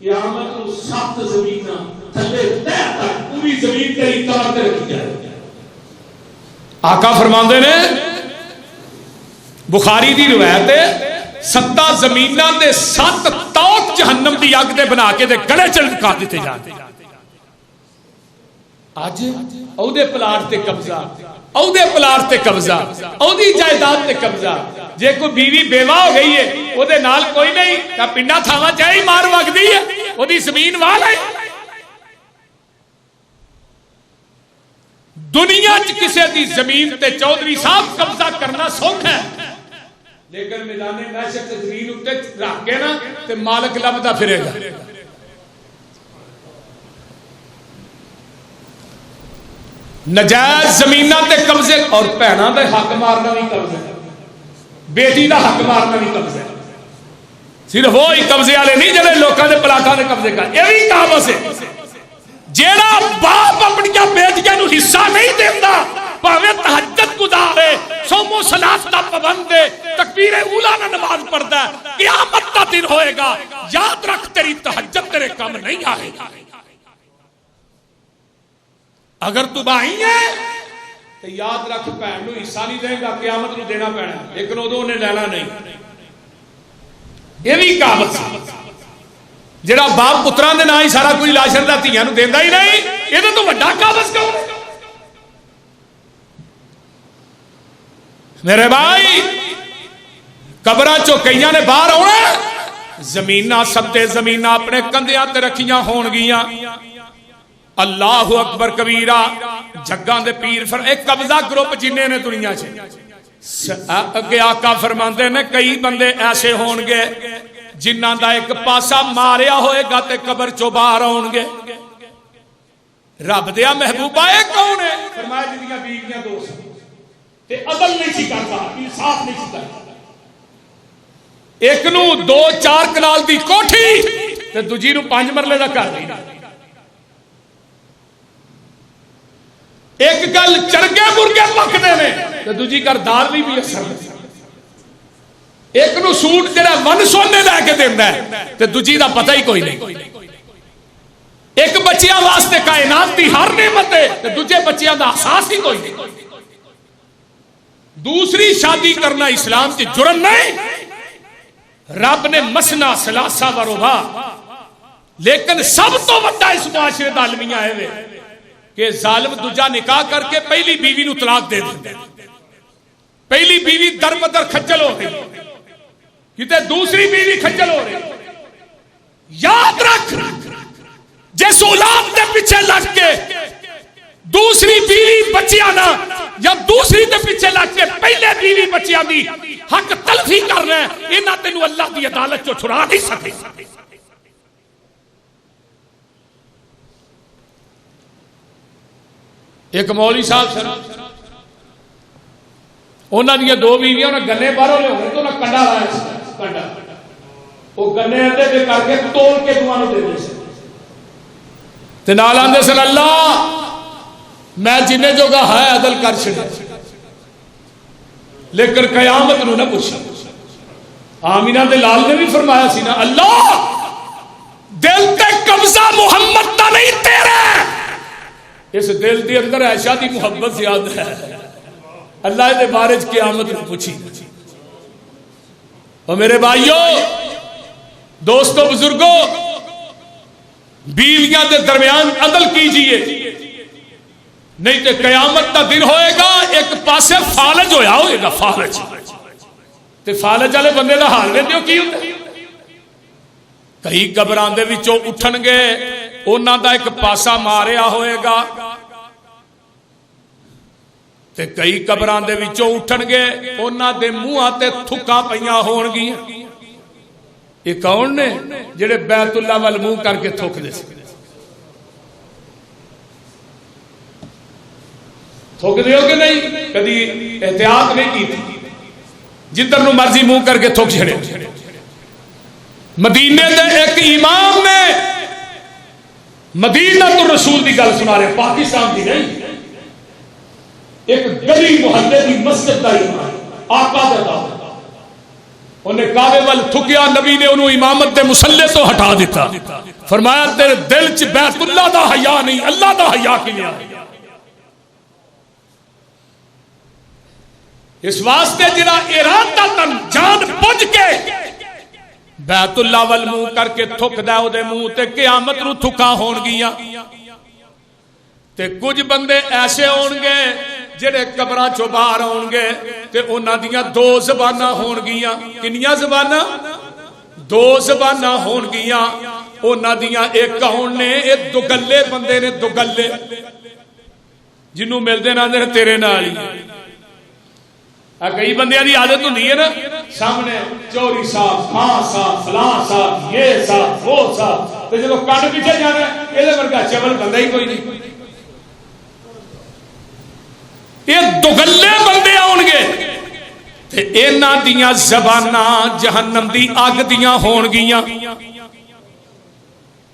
[SPEAKER 3] قیامت نو 7 زمینہ تھلے تہ تک پوری زمین تے اطلاع تے رکھی جائے. آقا فرماندے نے بخاری دی روایت ہے 7 زمیناں دے 7 توق جہنم دی اگ دے بنا کے دے گلے چ لٹکا دیتے جاندے. اج او دے پلاٹ تے قبضہ او دے پلاٹ تے قبضہ او دی جائیداد تے قبضہ. جے کوئی بیوی بیوہ ہو گئی ہے او دے نال کوئی نہیں تے پنڈا تھاواں چاہی مار وگدی ہے او دی زمین واہ ہے. دنیا چ کسے دی زمین تے چودھری صاحب قبضہ کرنا سوکھا ہے لیکن میدان معیشت زمین اتے رکھ کے نا تے مالک لبدا پھرے گا. نجائز زمیناں تے قبضے اور بہناں دے حق مارنا بھی قبضے بیٹی دا حق مارنا بھی قبضے. صرف وہی قبضے والے نہیں جڑے لوکاں دے پلاٹاں دے قبضے کر. یہ بھی کام ہے جیڑا باپ اپنی بیٹیاں نو حصہ نہیں دیندا پاوے تہجد گزارے صوم و صلات دا پابند ہے تکبیر اولا نہ نماز پڑھدا ہے قیامت دا دن ہوئے گا یاد رکھ تیری تہجد تیرے کام نہیں آئے گا. اگر تو بھائی ہے تو یاد رکھ بہن نو حصہ نہیں دے گا قیامت نو دینا پینا لیکن ادو نے لینا نہیں. یہ بھی کہاوت جڑا باپ پتراں دے نام ہی سارا کوئی لا چھڑدا دھیاں نو دیندا ہی نہیں یہ تو بڑا کہاوت کون ہے. میرے بھائی قبراں چوں کئیاں نے باہر آنا زمیناں ستے زمیناں اپنے کندھیاں تے رکھیاں ہون گیاں. اللہ اکبر کبیرہ جگاں دے پیر ایک قبضہ گروپ جننے نے دنیا چ اگے آقا فرماندے نے کئی بندے ایسے ہون گے جنہاں دا ایک پاسا ماریا ہوئے گا تے قبر چوں باہر آؤن گے. رب دیا محبوبہ اے کون ہے فرمایا جنہاں بیویاں دوست تے عدل نہیں سی کرتا انصاف نہیں سی کرتا. ایک نو 2-4 کنال دی کوٹھی تے دوجی نو 5 مرلے دا گھر نہیں. ایک گل چرگے مرگے پکنے نے تے دوجی گھر دال بھی بھی اثر. ایک نو سوٹ جڑا 1 سونے لے کے دیندا ہے تے دوجی دا پتہ ہی کوئی نہیں. ایک بچیاں واسطے کائنات دی ہر نعمت ہے تے دوجے بچیاں دا احساس ہی کوئی نہیں. دوسری شادی کرنا اسلام کی جرم نہیں. رب نے مسنا سلاسا و ربا لیکن سب تو بڑا اس معاشرے دا المیہ ہے کہ ظالم دوجا نکاح کر کے پہلی بیوی نو طلاق دے دے. پہلی بیوی در بدر کھجل ہو گئی کتے دوسری بیوی کھجل ہو رہی. یاد رکھ جس اولاد دے پیچھے لگ کے دوسری بیوی بچیاں نہ یا دوسری دے پیچھے لگ کے پہلے بیوی بچیاں دی حق تلفی کر رہے ہیں انہاں تینوں اللہ دی عدالت چوں چھڑا نہیں سکے. ایک مولوی صاحب انہاں دی 2 بیویاں نے گنے باہروں لے ہوئے تو نہ کنڈا لایا کنڈا وہ گنے اندے دے کر کے توڑ کے دوانوں دے دے تے نال آندے سن اللہ میں جنے جو گا ہے عدل کر چھڑے لیکن قیامت نو نہ پوچھی. آمینہ دے لال نے بھی فرمایا سی نا اللہ دل تے قبضہ محمد دا نہیں تیرے. اس دل دے اندر عائشہ دی محبت زیادہ ہے. اللہ دے بارے چ قیامت نو پوچھی. اور میرے بھائیو دوستو بزرگوں بیویاں دے درمیان عدل کیجئے نہیں تے قیامت دا دن ہوئے گا ایک پاسے فالج ہویا ہوئے گا. فالج تے فالج والے بندے دا حال ویکھو کی ہوندا. کئی قبراں دے وچوں اٹھن گے انہاں دا ایک پاسا ماریا ہوئے گا تے کئی قبراں دے وچوں اٹھن گے انہاں دے منہاں تے تھکاں پیاں ہون گیاں. یہ کون نے جڑے بیت اللہ وال منہ کر کے تھک دے سی. تھک دیو کہ نہیں؟ کدی احتیاط نہیں کی تھی جدھر نو مرضی منہ کر کے تھک چھڑے. مدینے دے ایک امام نے مدینہ تو رسول دی گل سنا رہے پاکستان دی نہیں. ایک گلی محلے دی مسجد دا امام آقا دا انہیں کعبے وال تھکیا. نبی نے انہوں امامت دے مصلے تو ہٹا دیتا. فرمایا تیرے دل چ بیت اللہ دا حیا نہیں اللہ دا حیا کیا. اس واسطے جڑا ارادتاً جان بوجھ کے بیت اللہ وال منہ کر کے تھک دے او دے منہ تے قیامت نو تھکاں ہون گیاں. تے کچھ بندے ایسے ہون گے جڑے قبراں چوں باہر ہون گے تے انہاں دیاں دو زباناں ہون گیاں. کنیاں زباناں؟ دو زباناں ہون گیاں. انہاں دیاں ایک ہون نے ایک دوگلے بندے نے دوگلے جنوں ملدے نہ دے تیرے نال ہی. کئی بندیاں دی عادت ہوندی ہے نا سامنے چوری صاحب ہاں صاحب فلاں صاحب یہ صاحب وہ صاحب تے جدوں کڈ پیچھے جانا اے دے ورگا چول بندہ ہی کوئی نہیں. یہ دوگلے بندے آن گے تے انہاں دیاں زباناں جہنم دی اگ دیاں ہون گیاں.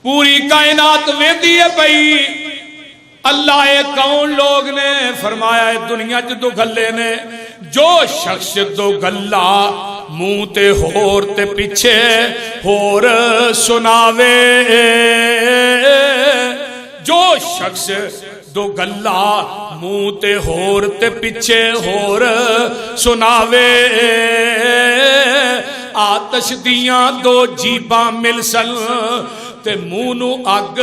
[SPEAKER 3] پوری کائنات ویندی ہے پئی اللہ اے کون لوگ نے فرمایا ہے دنیا چ دوگلے نے. جو شخص دوگلا منہ تے ہور تے پیچھے ہور سناوے. جو شخص دوگلا منہ تے ہور تے پیچھے ہور سناوے. آتش دیاں دو جیباں ملسن تے منہ نو اگ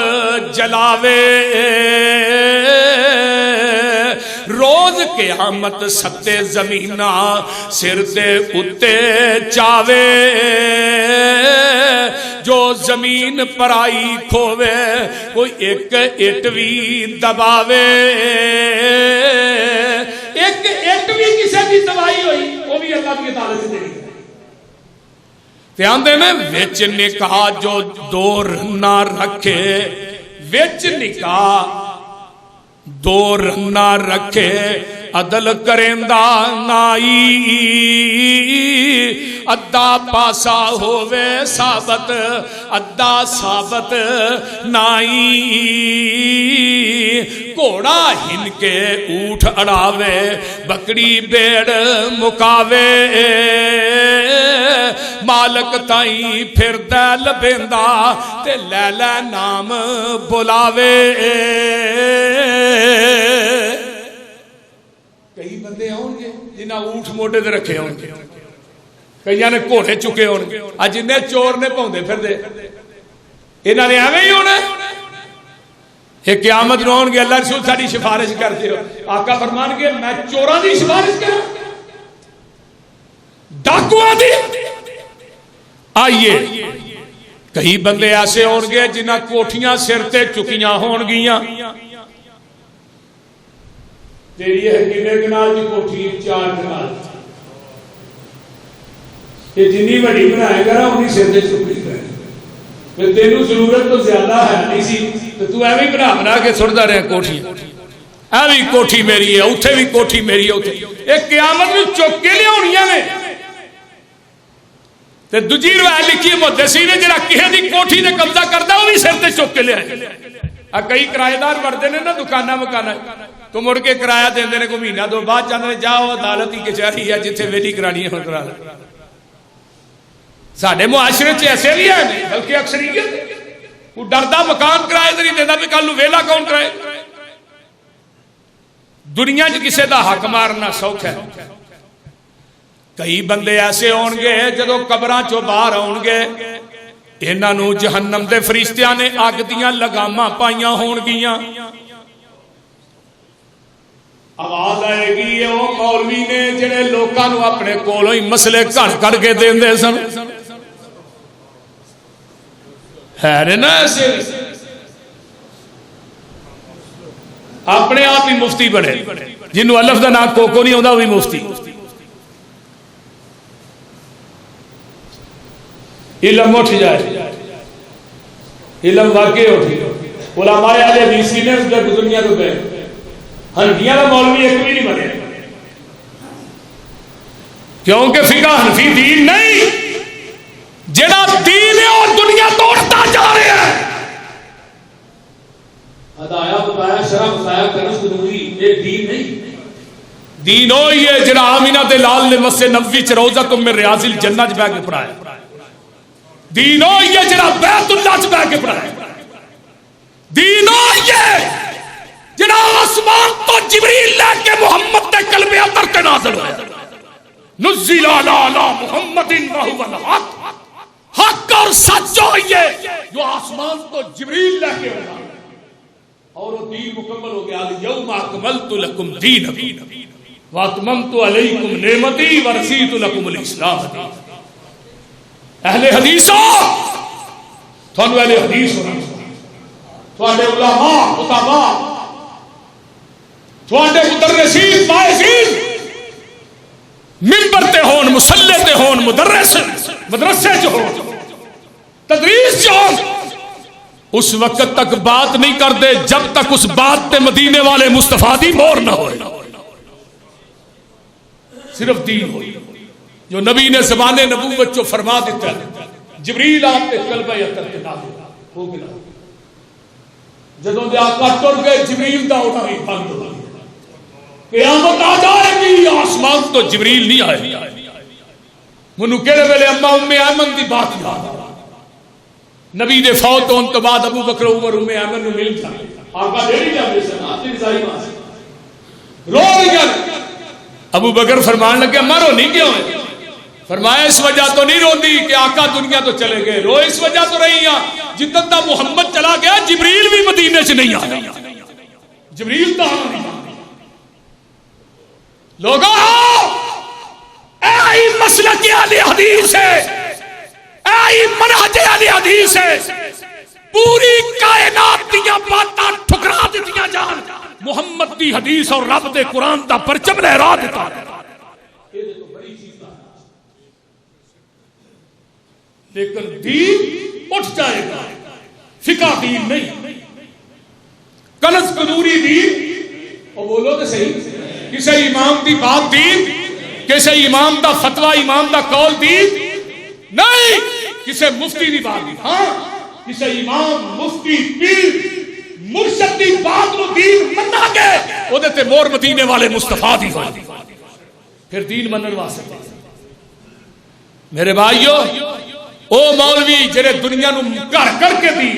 [SPEAKER 3] جلاوے. روز قیامت ستے زمینہ سر دے اتے چاوے. جو زمین پرائی کھووے کوئی ایک اٹ بھی دباوے. ایک اٹ بھی کسے بھی دبائی ہوئی وہ بھی اللہ کی تعالی سے دے. دھیان دینا وچ نکاح جو دور نہ رکھے وچ نکاح دور نہ رکھے عدل کریندا نائی. ادا پاسا ہووے ثابت ادا ثابت نائی. گھوڑا ہن کے اونٹ اڑاوے بکری بیڑ مکاوے. مالک تائیں پھردا لبیندا تے لے لے نام بلاوے. کئی بندے ہون گے جنہاں اونٹ موٹے تے رکھے ہون گے کئیاں نے گھوڑے چکے ہون گے. اج جنے چور نے پاؤندے پھردے انہاں نے ایویں ہی ہونا. یہ قیامت نو ہون گے اللہ رسول ساڈی سفارش کرتے ہو. آقا فرمان گے میں چوراں دی سفارش کراں ڈاکواں دی. آئیے کئی بندے ایسے ہون گے جنہاں کوٹھیاں سر تے چکیاں ہون گیاں. تیری ہے کنے کنال دی کوٹھی 4 کنال یہ جنی بڑی بنائے گا نا انہی سر تے چکی ہے. تینوں ضرورت تو زیادہ ہے نہیں سی تو ایویں بنا کے سٹدا رہے کوٹھی. ایویں کوٹھی میری ہے اوتھے بھی کوٹھی میری ہے اوتھے. ایک قیامت نوں چک کے لیاونیاں نے تے دوجی روایت لکھی ہے محدثی نے جڑا کسے دی کوٹھی تے قبضہ کردا او بھی سر تے چک کے لے آئے. کئی کرایہ دار بڑھتے ہیں نا دکاناں مکاناں تو مڑ کے کرایہ دیندے نے کو مہینہ دو بعد چاہتے ہیں جاؤ عدالت کی کچہری ہے جتھے ویلی کرانی ہے کرا لو. ساڈے معاشرے چ ایسے بھی ہیں بلکہ اکثریت وہ ڈردا مکان کرائے تو نہیں دینا بھی کل ویلا کون کرائے. دنیا چ کسی دا حق مارنا سوکھا ہے. کئی بندے ایسے ہون گے جدو قبراں چوں باہر آؤ گے انہاں نو جہنم دے فرشتیاں نے اگ دیاں لگاماں پائیاں ہون گیاں. آواز آئے گی وہ مولوی نے جڑے لوکاں نو اپنے کولوں ہی مسئلے کڑ کے دیندے سن. ہے نا ایسے اپنے آپ ہی مفتی بنے جنہوں الف دا نام کوکو نہیں ہوتا وہ بھی مفتی. علم اٹھ جائے علم واقعی اٹھ علماء اہل حدیث نے اس دنیا کو گئے حنفیاں کا مولوی ایک بھی نہیں بنے کیونکہ فقہ حنفی دین نہیں جڑا دین ہے اور دنیا توڑتا جا رہا ہے. ہدایا بتایا شرع بتایا کرس ضروری یہ دین نہیں. دین ہوئی ہے جڑا آمینہ دے لال نے مسجد نبوی چ روضہ تم میں ریاض الجنہ چ بیٹھ کے پڑھایا. دین ہوئی ہے جڑا بیت اللہ چ بیٹھ کے پڑھایا. دین ہوئی ہے جڑا آسمان تو جبریل لے کے محمد دے قلب اندر تے نازل ہوا. نزل علی محمد وهو الحق حق اور سچ ہوئی ہے جو آسمان تو جبریل لے کے آیا اور وہ دین مکمل ہو گیا. الیوم اکملت لکم دینکم واتممت علیکم نعمتی ورضیت لکم الاسلام دینا. اہل حدیثوں تھانو اہل حدیث ہونا تھوڑے علماء خطباء تھوڑے مدرسین باعثین منبر تے ہون مصلی تے ہون مدرس مدرسے جو ہون تدریس جو ہون اس وقت تک بات نہیں کر دے جب تک اس بات تے مدینے والے مصطفیٰ دی مور نہ ہوئے. صرف دین ہوئی جو نبی نے زبان نبوت جو فرما دیتا ہے. جبریل آپ کے قلب اندر کے نازل ہو گیا. جدوں دے آقا ٹر گئے جبریل دا اٹھا ہی بند ہو گیا. قیامت آ جائے گی آسمان تو جبریل نہیں آئے. منو کہڑے ویلے اما ام ایمن دی بات یاد نبی دے فوت ہون تو بعد ابو بکر عمر ام ایمن نو مل جائے. آقا ڈیری جاندے سن اپنی ظاہر واسطے رو رہی. ابو بکر فرمان لگے اما رو نہیں کیوں ہے؟ فرمایا اس وجہ تو نہیں روندی کہ آقا دنیا تو چلے گئے. رو اس وجہ تو رہی ہیں جدن دا محمد چلا گیا جبریل بھی مدینے سے نہیں آیا. جبریل دا نہیں لوگوں اے مسلک اہل حدیث ہے اے منہج اہل حدیث ہے. پوری کائنات دیاں باتاں ٹھکرا دتیاں جان محمد دی حدیث اور رب دے قرآن دا پرچم لہرا دیتا. لیکن دین اٹھ جائے گا. فقہ دین نہیں. کنز قدوری دین اور بولو تو صحیح کسی امام دی بات دین کسی امام دا فتوہ امام دا قول دین نہیں. کسی مفتی دی بات دین. ہاں کسی امام مفتی پیر مرشد دی بات نو دین مننا گے او دے تے مور مدینے والے مصطفیٰ دی ہوئی پھر دین منن واسطے. میرے بھائیو او مولوی جڑے دنیا نو گھر کر کے دی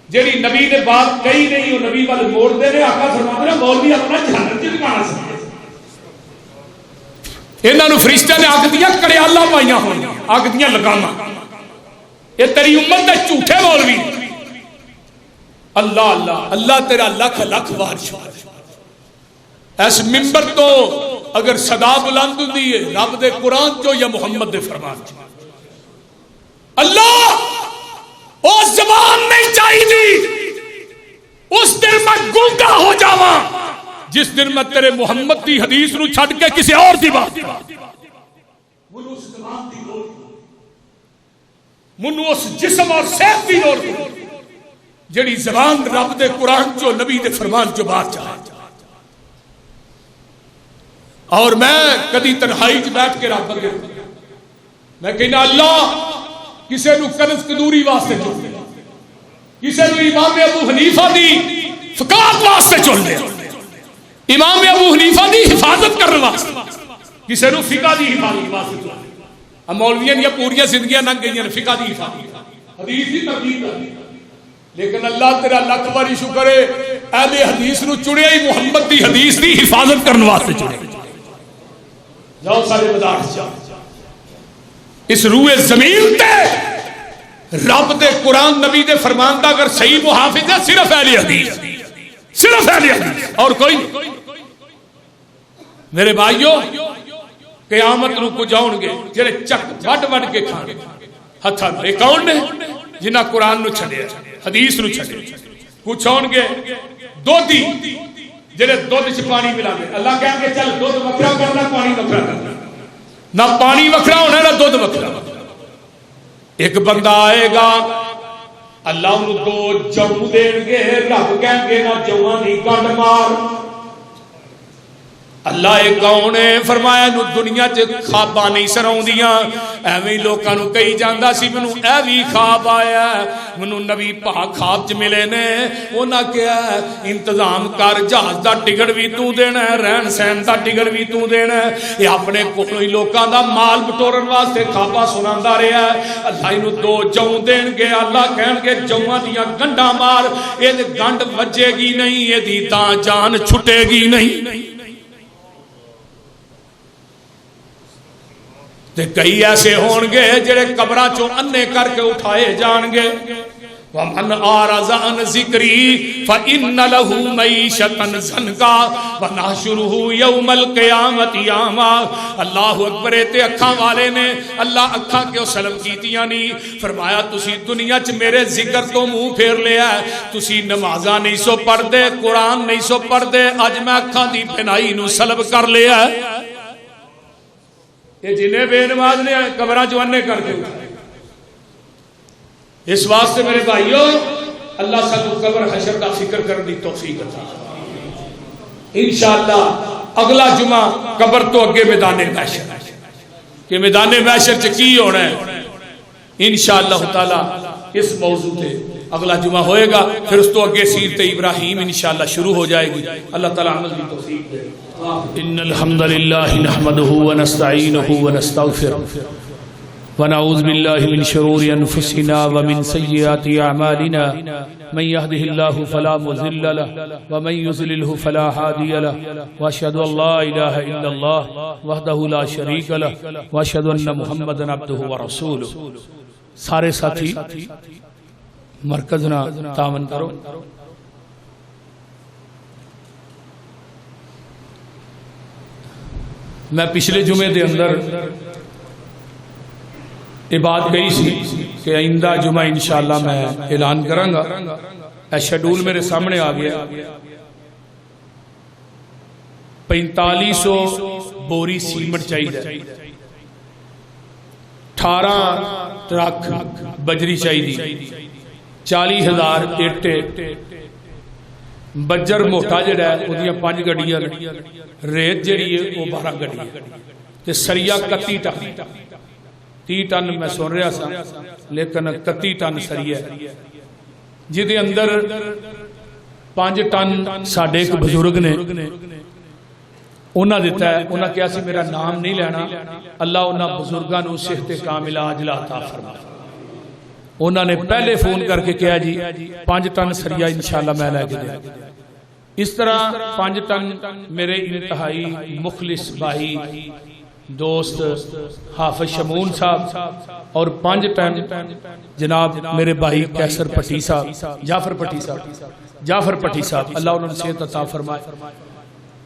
[SPEAKER 3] جیڑی نبی نے بات کہی نہیں وہ نبی والے موڑ دے نے. آقا فرماتے ہیں مولوی اپنا جہنم چ ٹکانا سکتے. انہاں نو فرشتیاں نے اگ دیاں کڑیالاں پائیاں ہوئیاں اگ دیاں لگاماں. یہ تیری امت دے جھوٹے مولوی. اللہ اللہ اللہ تیرا لکھ لکھ وارش. اس منبر تو اگر صدا بلند ہوندی ہے رب دے قرآن چو یا محمد دے فرمان چو. اللہ او زبان نہیں چاہیے اس دن میں گونگا ہو جاواں جس دن میں تیرے محمد دی حدیث نو چھڈ کے کسی اور دی بات منو اس زبان دی لوڑ منو اس جسم اور صحت دی لوڑ جڑی زبان رب دے قرآن چو نبی دے فرمان چو بات چاہے. اور میں کدی تنہائی چ بیٹھ کے رب اگے میں کہنا اللہ کسی نو کنز قدوری واسطے چل دے کسی نو امام ابو حنیفہ دی فقاہت واسطے چل دے امام ابو حنیفہ دی حفاظت کرنے واسطے کسی نو فقہ دی حفاظت واسطے مولویاں یا پوریا زندگیاں لنگ گئی فقہ دی حفاظت حدیث دی تردید لیکن اللہ تیرا لکھ باری شکر ہے اہل حدیث نو چڑیا ہی محمد دی حدیث دی حفاظت کرنے واسطے چڑیا جاؤ سارے مدارس جاؤ اس روئے زمین تے رب دے قرآن نبی دے فرمان دا اگر صحیح محافظ ہے صرف اہل حدیث صرف اہل حدیث اور کوئی میرے بھائیو قیامت نو کو جاؤں گے جڑے چک وڈ وڈ کے کھان ہتھاں تے کون نے جنہاں قرآن نو چھڈیا حدیث نو چھڈیا کچھ ہون گے دودھی جڑے دودھ چ پانی ملا دے اللہ کہیں گے چل دودھ وکھرا کرنا پانی وکھرا کرنا نہ پانی وکھرا ہونا نہ دودھ وکھرا ایک بندہ آئے گا اللہ انہوں دو جو دین گے رب کہیں گے نہ جوان نہیں گنڈ مار اللہ ایک کون ہے فرمایا نو دنیا چ خواباں نہیں سراؤندیاں ایویں لوکاں نو کہی جاندا سی مینوں اے وی خواب آیا مینوں نبی پاک خواب چ ملے نے انہاں کہیا انتظام کر جہاز دا ٹکٹ بھی تو دینا ہے رہن سہن دا ٹکٹ بھی تو دینا ہے یہ اپنے کولوں ہی لوکاں دا مال بٹورن واسطے خواباں سناندا رہیا ہے اللہ اینو دو جو دین گے اللہ کہن گے جواں دیاں گنڈاں مار اے گنڈ وجے گی نہیں اے دی تاں جان چھٹے گی نہیں تے کئی ایسے ہون گے جڑے قبراں چوں انے کر کے اٹھائے جان گے ومن اعرض عن ذکری فإن له معیشۃ ضنکا ونحشرہ یوم القیامۃ اعما اللہ اکبر تے اکھاں والے نے اللہ اکھاں کیوں سلب کیتیاں نہیں فرمایا تسی دنیا چ میرے ذکر تو منہ پھیر لیا تسی نمازاں نہیں سو پڑھ دے قرآن نہیں سو پڑھ دے اج میں اکھاں دی بینائی نو سلب کر لیا یہ جنہیں بے نماز نے قبراں جو انے کر کے اٹھائے اس واسطے میرے بھائیو اللہ سانو قبر حشر کا فکر کرنے دی توفیق عطا انشاءاللہ اگلا جمعہ قبر تو اگے میدان محشر کہ میدان محشر چ کی ہونا ہے انشاءاللہ تعالی اس موضوع تے اگلا جمعہ ہوئے گا پھر اس تو اگے سیرت ابراہیم انشاءاللہ شروع ہو جائے گی اللہ تعالی عمل کی توفیق دے ان الحمد للہ نحمده ونستعینه ونستغفره ونعوذ بالله من شرور انفسنا ومن سیئات اعمالنا من يهده الله فلا مضل له ومن يضلل فلا هادي له واشهد ان لا اله الا الله وحده لا شريك له واشهد ان محمدا عبده ورسوله سارے ساتھی مرکز نہ تعاون کرو میں پچھلے جمعے دے اندر یہ بات کہی سی کہ آئندہ جمعہ انشاءاللہ میں اعلان کروں گا اے شیڈول میرے سامنے آ گیا 4500 بوری سیمنٹ چاہیے 18 ٹرک بجری چاہیے 40,000 اٹے بجر موٹا جڑا ہے وہ 5 گڈیاں ریت جڑی ہے وہ 12 گڈیاں تے سریا 31 ٹن 30 ٹن میں سن رہا سا لیکن 31 ٹن سریا جہدے اندر 5 ٹن ساڈے ایک بزرگ نے انہاں دیتا ہے انہاں کیا سی میرا نام نہیں لینا اللہ انہاں بزرگاں نو صحت کاملہ عاجلہ عطا فرمائے انہوں نے پہلے فون کر کے کہا جی 5 ٹن سریا انشاءاللہ میں لے کے دیا اس طرح 5 ٹن میرے انتہائی مخلص بھائی دوست حافظ شمون صاحب اور 5 ٹن جناب میرے بھائی کیسر پٹی صاحب جعفر پٹی صاحب اللہ انہوں نے صحت عطا فرمائے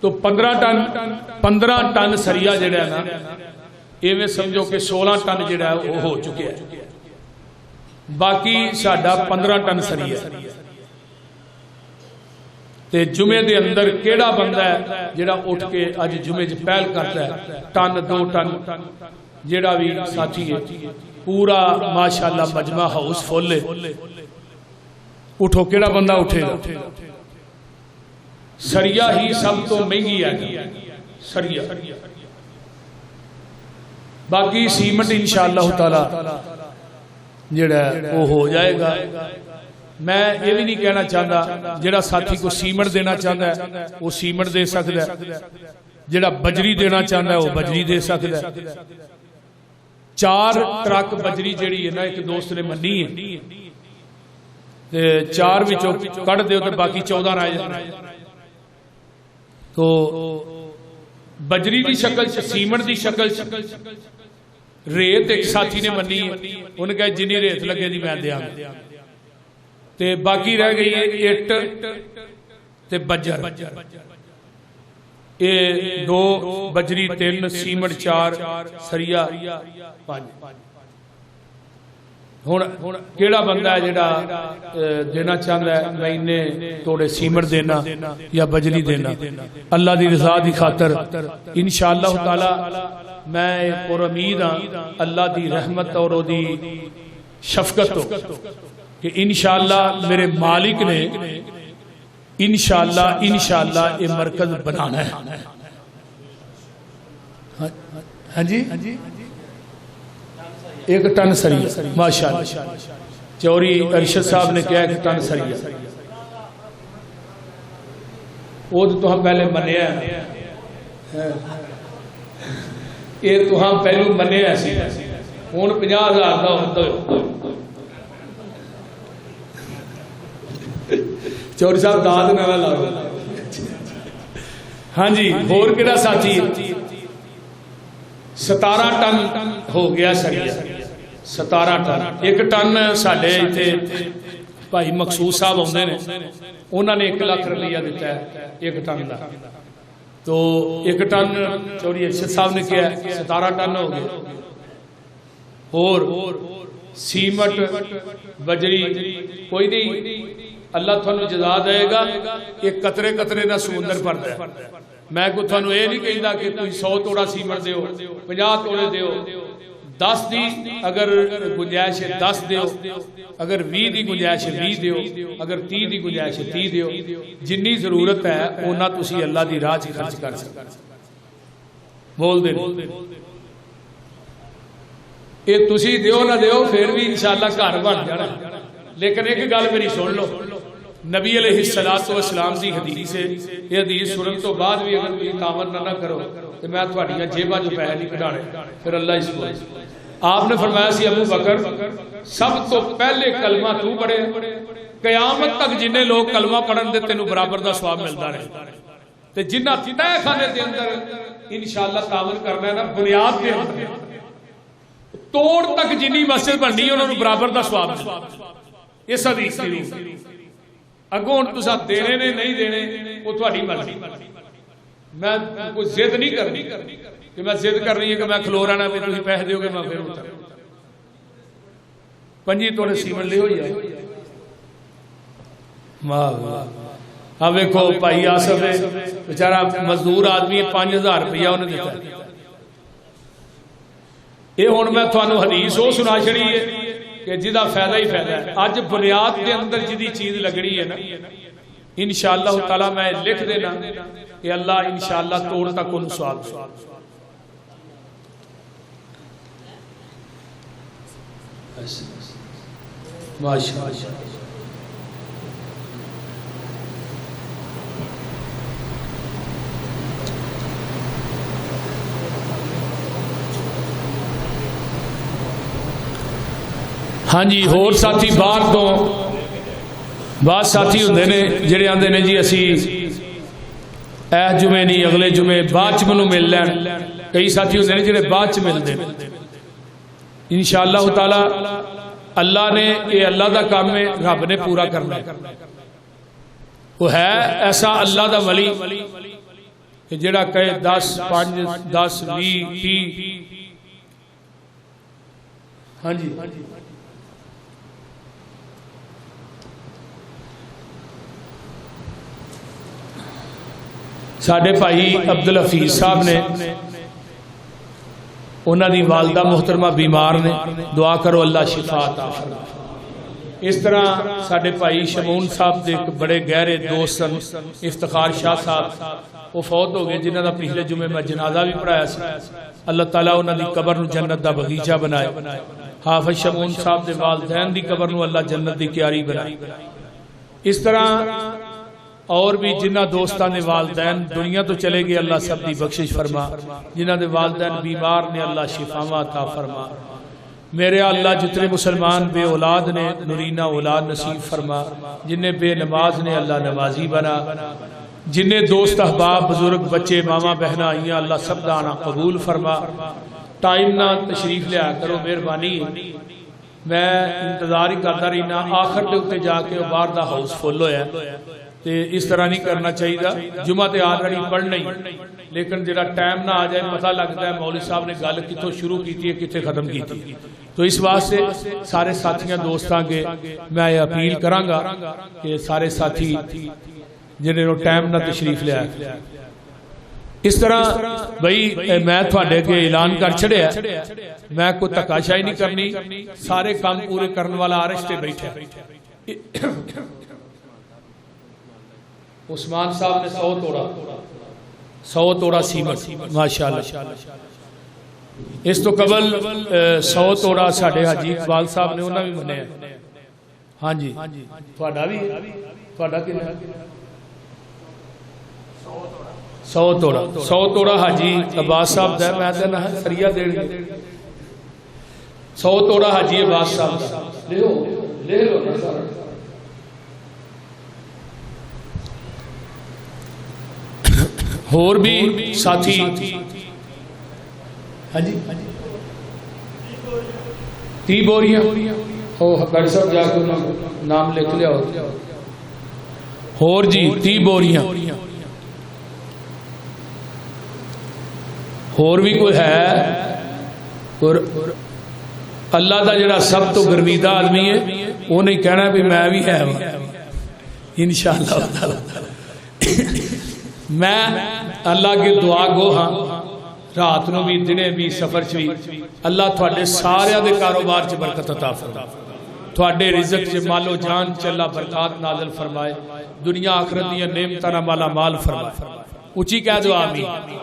[SPEAKER 3] تو 15 ٹن سریا جڑا ہے نا ایویں سمجھو کہ 16 ٹن جڑا ہے وہ ہو چکے ہیں باقی ساڈا 15 ٹن سریا تے جمعے دے اندر کیڑا بندہ ہے جڑا اٹھ کے اج جمعے چ پہل کرتا ہے ٹن 2 ٹن جڑا بھی ساتھی ہے پورا ماشاءاللہ مجمع ہاؤس فل ہے اٹھو کیڑا بندہ اٹھے گا سریا ہی سب تو مہنگی ہے سریا باقی سیمنٹ انشاءاللہ تعالی جڑا وہ ہو جائے گا میں یہ بھی نہیں کہنا چاہتا جڑا ساتھی کو سیمنٹ دینا چاہتا ہے وہ سیمنٹ دے سکتا ہے، جڑا بجری دینا چاہتا ہے وہ بجری دے سکتا ہے۔ 4 ٹرک بجری جڑی ہے نا ایک دوست نے منی ہے، 4 وچوں کٹ دیو تو باقی 14 رہ جاتے ہیں۔ تو بجری دی شکل سیمنٹ دی شکل ریت ایک ساتھی نے منی ہے، انہوں نے کہا جنی ریت لگے دی میں دیاں تے باقی رہ گئی ہے اٹ تے بجر، یہ 2 بجری 3 سیمنٹ 4 سریا 5۔ ہن کیڑا بندہ ہے جڑا دینا چاہتا ہے میں انہیں توڑے سیمنٹ دینا یا بجری دینا اللہ دی رضا دی خاطر، انشاءاللہ تعالی میں پر امید ہاں اللہ دی رحمت اور دی شفقت ہو کہ انشاءاللہ میرے مالک نے انشاءاللہ یہ مرکز بنانا ہے۔ ہاں جی 1 ٹن سریہ ماشاءاللہ، چوری ارشد صاحب نے کہا 1 ٹن سریہ، وہ تو ہم پہلے منیا ہے، یہ تو ہم پہلو منیا سی، ہوں 50,000 کا ہوتا ہے۔ چوری صاحب داد نہ لاؤ۔ ہاں جی اور کہڑا ساتھی 17 ٹن ہو گیا سریہ، 17 ٹن۔ 1 ٹن ساڈے ایتھے بھائی مقصود صاحب آندے نے، انہوں نے 1 لاکھ روپیہ دیتا ہے 1 ٹن کا، تو 1 ٹن چوری ارشد صاحب نے کیا 17 ٹن ہو گیا۔ اور سیمٹ بجری کوئی نہیں، اللہ تھانو جزا دے گا، ایک قطرے قطرے نہ سمندر پڑتا ہے۔ میں کو تھانو یہ نہیں کہتا کہ تم 100 توڑا سیمنٹ دیو، 50 توڑے دیو، 10 دی اگر گنجائش ہے 10 دیو، اگر 20 دی گنجائش ہے 20 دیو، اگر 30 دی گنجائش ہے 30 دیو، جنی ضرورت ہے اونا تسی اللہ دی راہ خرچ کر سکتے بول دے۔ یہ تسی دیو نہ دیو پھر بھی انشاءاللہ گھر بن جانا۔ لیکن ایک گل میری سن لو، نبی علیہ السلام دی حدیث ہے، یہ حدیث سنن تو بعد بھی اگر کوئی تعاون نہ کرو تو میں تھوڑیاں جیباں جو پیسے نہیں کڈانے، پھر اللہ اس کو آپ نے فرمایا سی ابو بکر سب تو پہلے کلمہ تو پڑھے، قیامت تک جنہیں لوگ کلمہ پڑھن دے تینوں برابر دا ثواب ملتا رہے، تے جنہ تہ خانے دے اندر انشاءاللہ تعاون کرنا ہے نا بنیاد دے اندر توڑ تک جنی مسجد بننی ہے انہوں نے برابر دا ثواب ملتا۔ اس حدیث کی اگوں تسا دینے نے نہیں دینے وہ تھوڑی مرضی، میں کوئی ضد نہیں کرنی کہ میں ضد کر رہی ہے کہ میں کھلو رہنا بھی تھی پیسے دیو گے میں پھر اتر 5 توڑے سیمنٹ لے ہو جائے۔ اب دیکھو بھائی آصف ہے بیچارہ مزدور آدمی 5,000 روپیہ انہیں دیتا ہے۔ یہ ہوں میں تھانو حدیث وہ سنا چھڑی ہے کہ جدا فائدہ ہی فائدہ ہے۔ اج بنیاد کے اندر جدی چیز لگنی ہے نا انشاءاللہ تعالی میں لکھ دینا کہ اللہ انشاءاللہ توڑ تک ان سوال ماشاءاللہ۔ ہاں جی اور ساتھی باہر تو بعض ساتھی ہوندے نے جڑے آندے نے جی اسی اے جمعے نہیں اگلے جمعے بعد چ منوں مل لین، کئی ساتھی ہوندے نے جڑے بعد چ ملدے انشاءاللہ تعالی اللہ نے یہ اللہ دا کام ہے رب نے پورا کرنا ہے۔ وہ ہے ایسا اللہ دا ولی کہ جڑا کہے 10 5 10 20 30 ہاں جی ساڈے بھائی عبدالحفیظ صاحب نے انہاں دی والدہ محترمہ بیمار نے، دعا کرو اللہ شفا عطا فرمائے۔ اس طرح ساڈے بھائی شمون صاحب دے ایک بڑے گہرے دوست افتخار شاہ صاحب وہ فوت ہو گئے جنہاں دا پچھلے جمعے میں جنازہ بھی پڑھایا سی۔ اللہ تعالیٰ انہاں دی قبر نو جنت دا بغیچہ بنائے۔ حافظ شمون صاحب دے والدین دی قبر نو اللہ جنت دی کیاری بنائے۔ اس طرح اور بھی جنہ دوستان دے والدین دنیا تو چلے گئے اللہ سب دی بخشش فرما، جنہ دے والدین بیمار نے اللہ شفاواں عطا فرما۔ میرے اللہ جتنے مسلمان بے اولاد نے نورینہ اولاد نصیب فرما، جنہیں بے نماز نے اللہ نمازی بنا، جنہیں دوست احباب بزرگ بچے ماما بہنہ آئیاں اللہ سب دانا قبول فرما۔ ٹائم نہ تشریف لیا کرو مہربانی، میں انتظار ہی کرتا رہنا آخر دے اتے جا کے باہر دا ہاؤس فل ہویا تے اس طرح نہیں کرنا چاہیے۔ جمعہ تے آلریڈی پڑھنا ہی، لیکن جڑا ٹائم نہ آ جائے پتہ لگتا ہے مولوی صاحب نے گل کتوں شروع کی ہے کتنے ختم کی تھی۔ تو اس واسطے سارے ساتھیاں دوستاں کے میں یہ اپیل کراں گا کہ سارے ساتھی جنہوں ٹائم نہ تشریف لیا۔ اس طرح بھئی میں تھوڑے کے اعلان کر چھڑیا، میں کوئی تکاشائی نہیں کرنی، سارے کام پورے کرنے والا عرش تے بیٹھا۔ عثمان صاحب نے 100 توڑا سیمنٹ ماشاءاللہ۔ اس تو قبل 100 توڑا ساڑھے حاجی اقبال صاحب نے انہوں نے بھی منیا۔ ہاں جی تھوڑا بھی تھوڑا کنا 100 توڑا حاجی عباس صاحب دا میں دینا ہے سریہ دیر گئے 100 توڑا حاجی عباس صاحب دا لے لو اور بھی ساتھی ہاں جی 30 بوریاں گھر صاحب جا کے نام لکھ لیا اور جی 30 بوریاں اور بھی کوئی ہے اور اللہ دا جڑا سب تو گرمیدہ آدمی ہے وہ نہیں کہنا بھی میں بھی ہے انشاءاللہ میں اللہ کی دعا گو ہاں رات نو بھی دنے بھی سفر چوی اللہ تھوڑے سارے دے کاروبار چ برکت عطا فرمائے، تھوڑے رزق چ مال و جان چ اللہ برکات نازل فرمائے، دنیا آخرت دی نعمتاں نال مالا مال فرمائے۔ اونچی کہہ دو آمین۔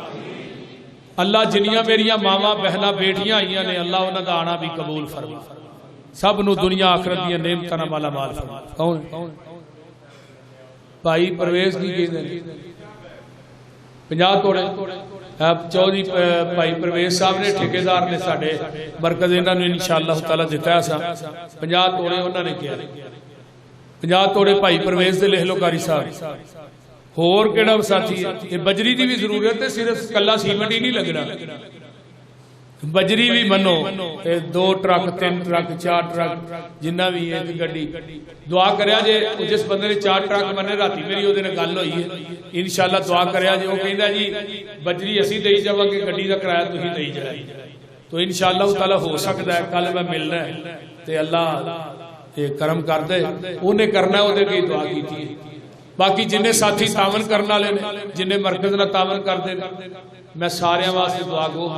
[SPEAKER 3] اللہ جنیاں میریاں ماما بہنا بیٹیاں آئیاں نے اللہ انہاں دا آنا بھی قبول فرما، سب نو دنیا آخرت دی نعمتاں نال مالا مال فرما۔ کون بھائی پرویز کی کہندے 50 توڑے چودھری بھائی پرویز صاحب نے ٹھیکیدار نے ساڑھے مرکز انہوں نے انشاءاللہ تعالیٰ دیتا ہے سا 50 توڑے انہوں نے کیا 50 توڑے بھائی پرویز دے لے لو کاری صاحب اور کیڑا ساتھی ہے یہ بجری دی بھی ضرورت ہے، صرف کلا سیمنٹ ہی نہیں لگنا، بجری بھی منو 2 ٹرک 3 ٹرک 4 ٹرک جنہ بھی ہے گڈی دعا کریا جے جس بندے نے 4 ٹرک منے راتی میری وہ دن گل ہوئی ہے انشاءاللہ دعا کریا جے وہ کہندا جی بجری اسی دئی جاواں گے گڈی دا کرایہ تسی دئی جائے تو انشاءاللہ تعالی ہو سکتا ہے کل میں ملنا ہے تے اللہ کرم کر دے اونے کرنا ہے او دے کی دعا کیتی ہے۔ باقی جنہیں ساتھی تعاون کرنا لے جنہیں مرکز نہ تعاون کر دے میں سارے واسطے دعا گو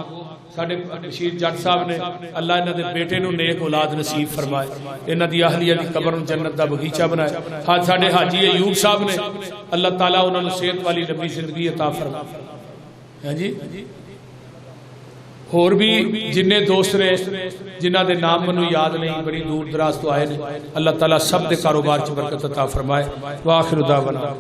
[SPEAKER 3] ساڑھے بشیر جٹ صاحب نے اللہ انہاں دے بیٹے نو نیک اولاد نصیب فرمائے، انہاں دی اہلیہ دی قبر نو جنت دا بغیچہ بنائے، ساڑھے حاجی ایوب صاحب نے اللہ تعالیٰ انہاں نو صحت والی لمبی زندگی عطا فرمائے۔ ہاں جی اور بھی جنہیں دوست نے جنہ دے نام منو یاد نہیں بڑی دور دراز تو آئے نے اللہ تعالیٰ سب دے کاروبار چ برکت عطا فرمائے۔ وآخر دعوانا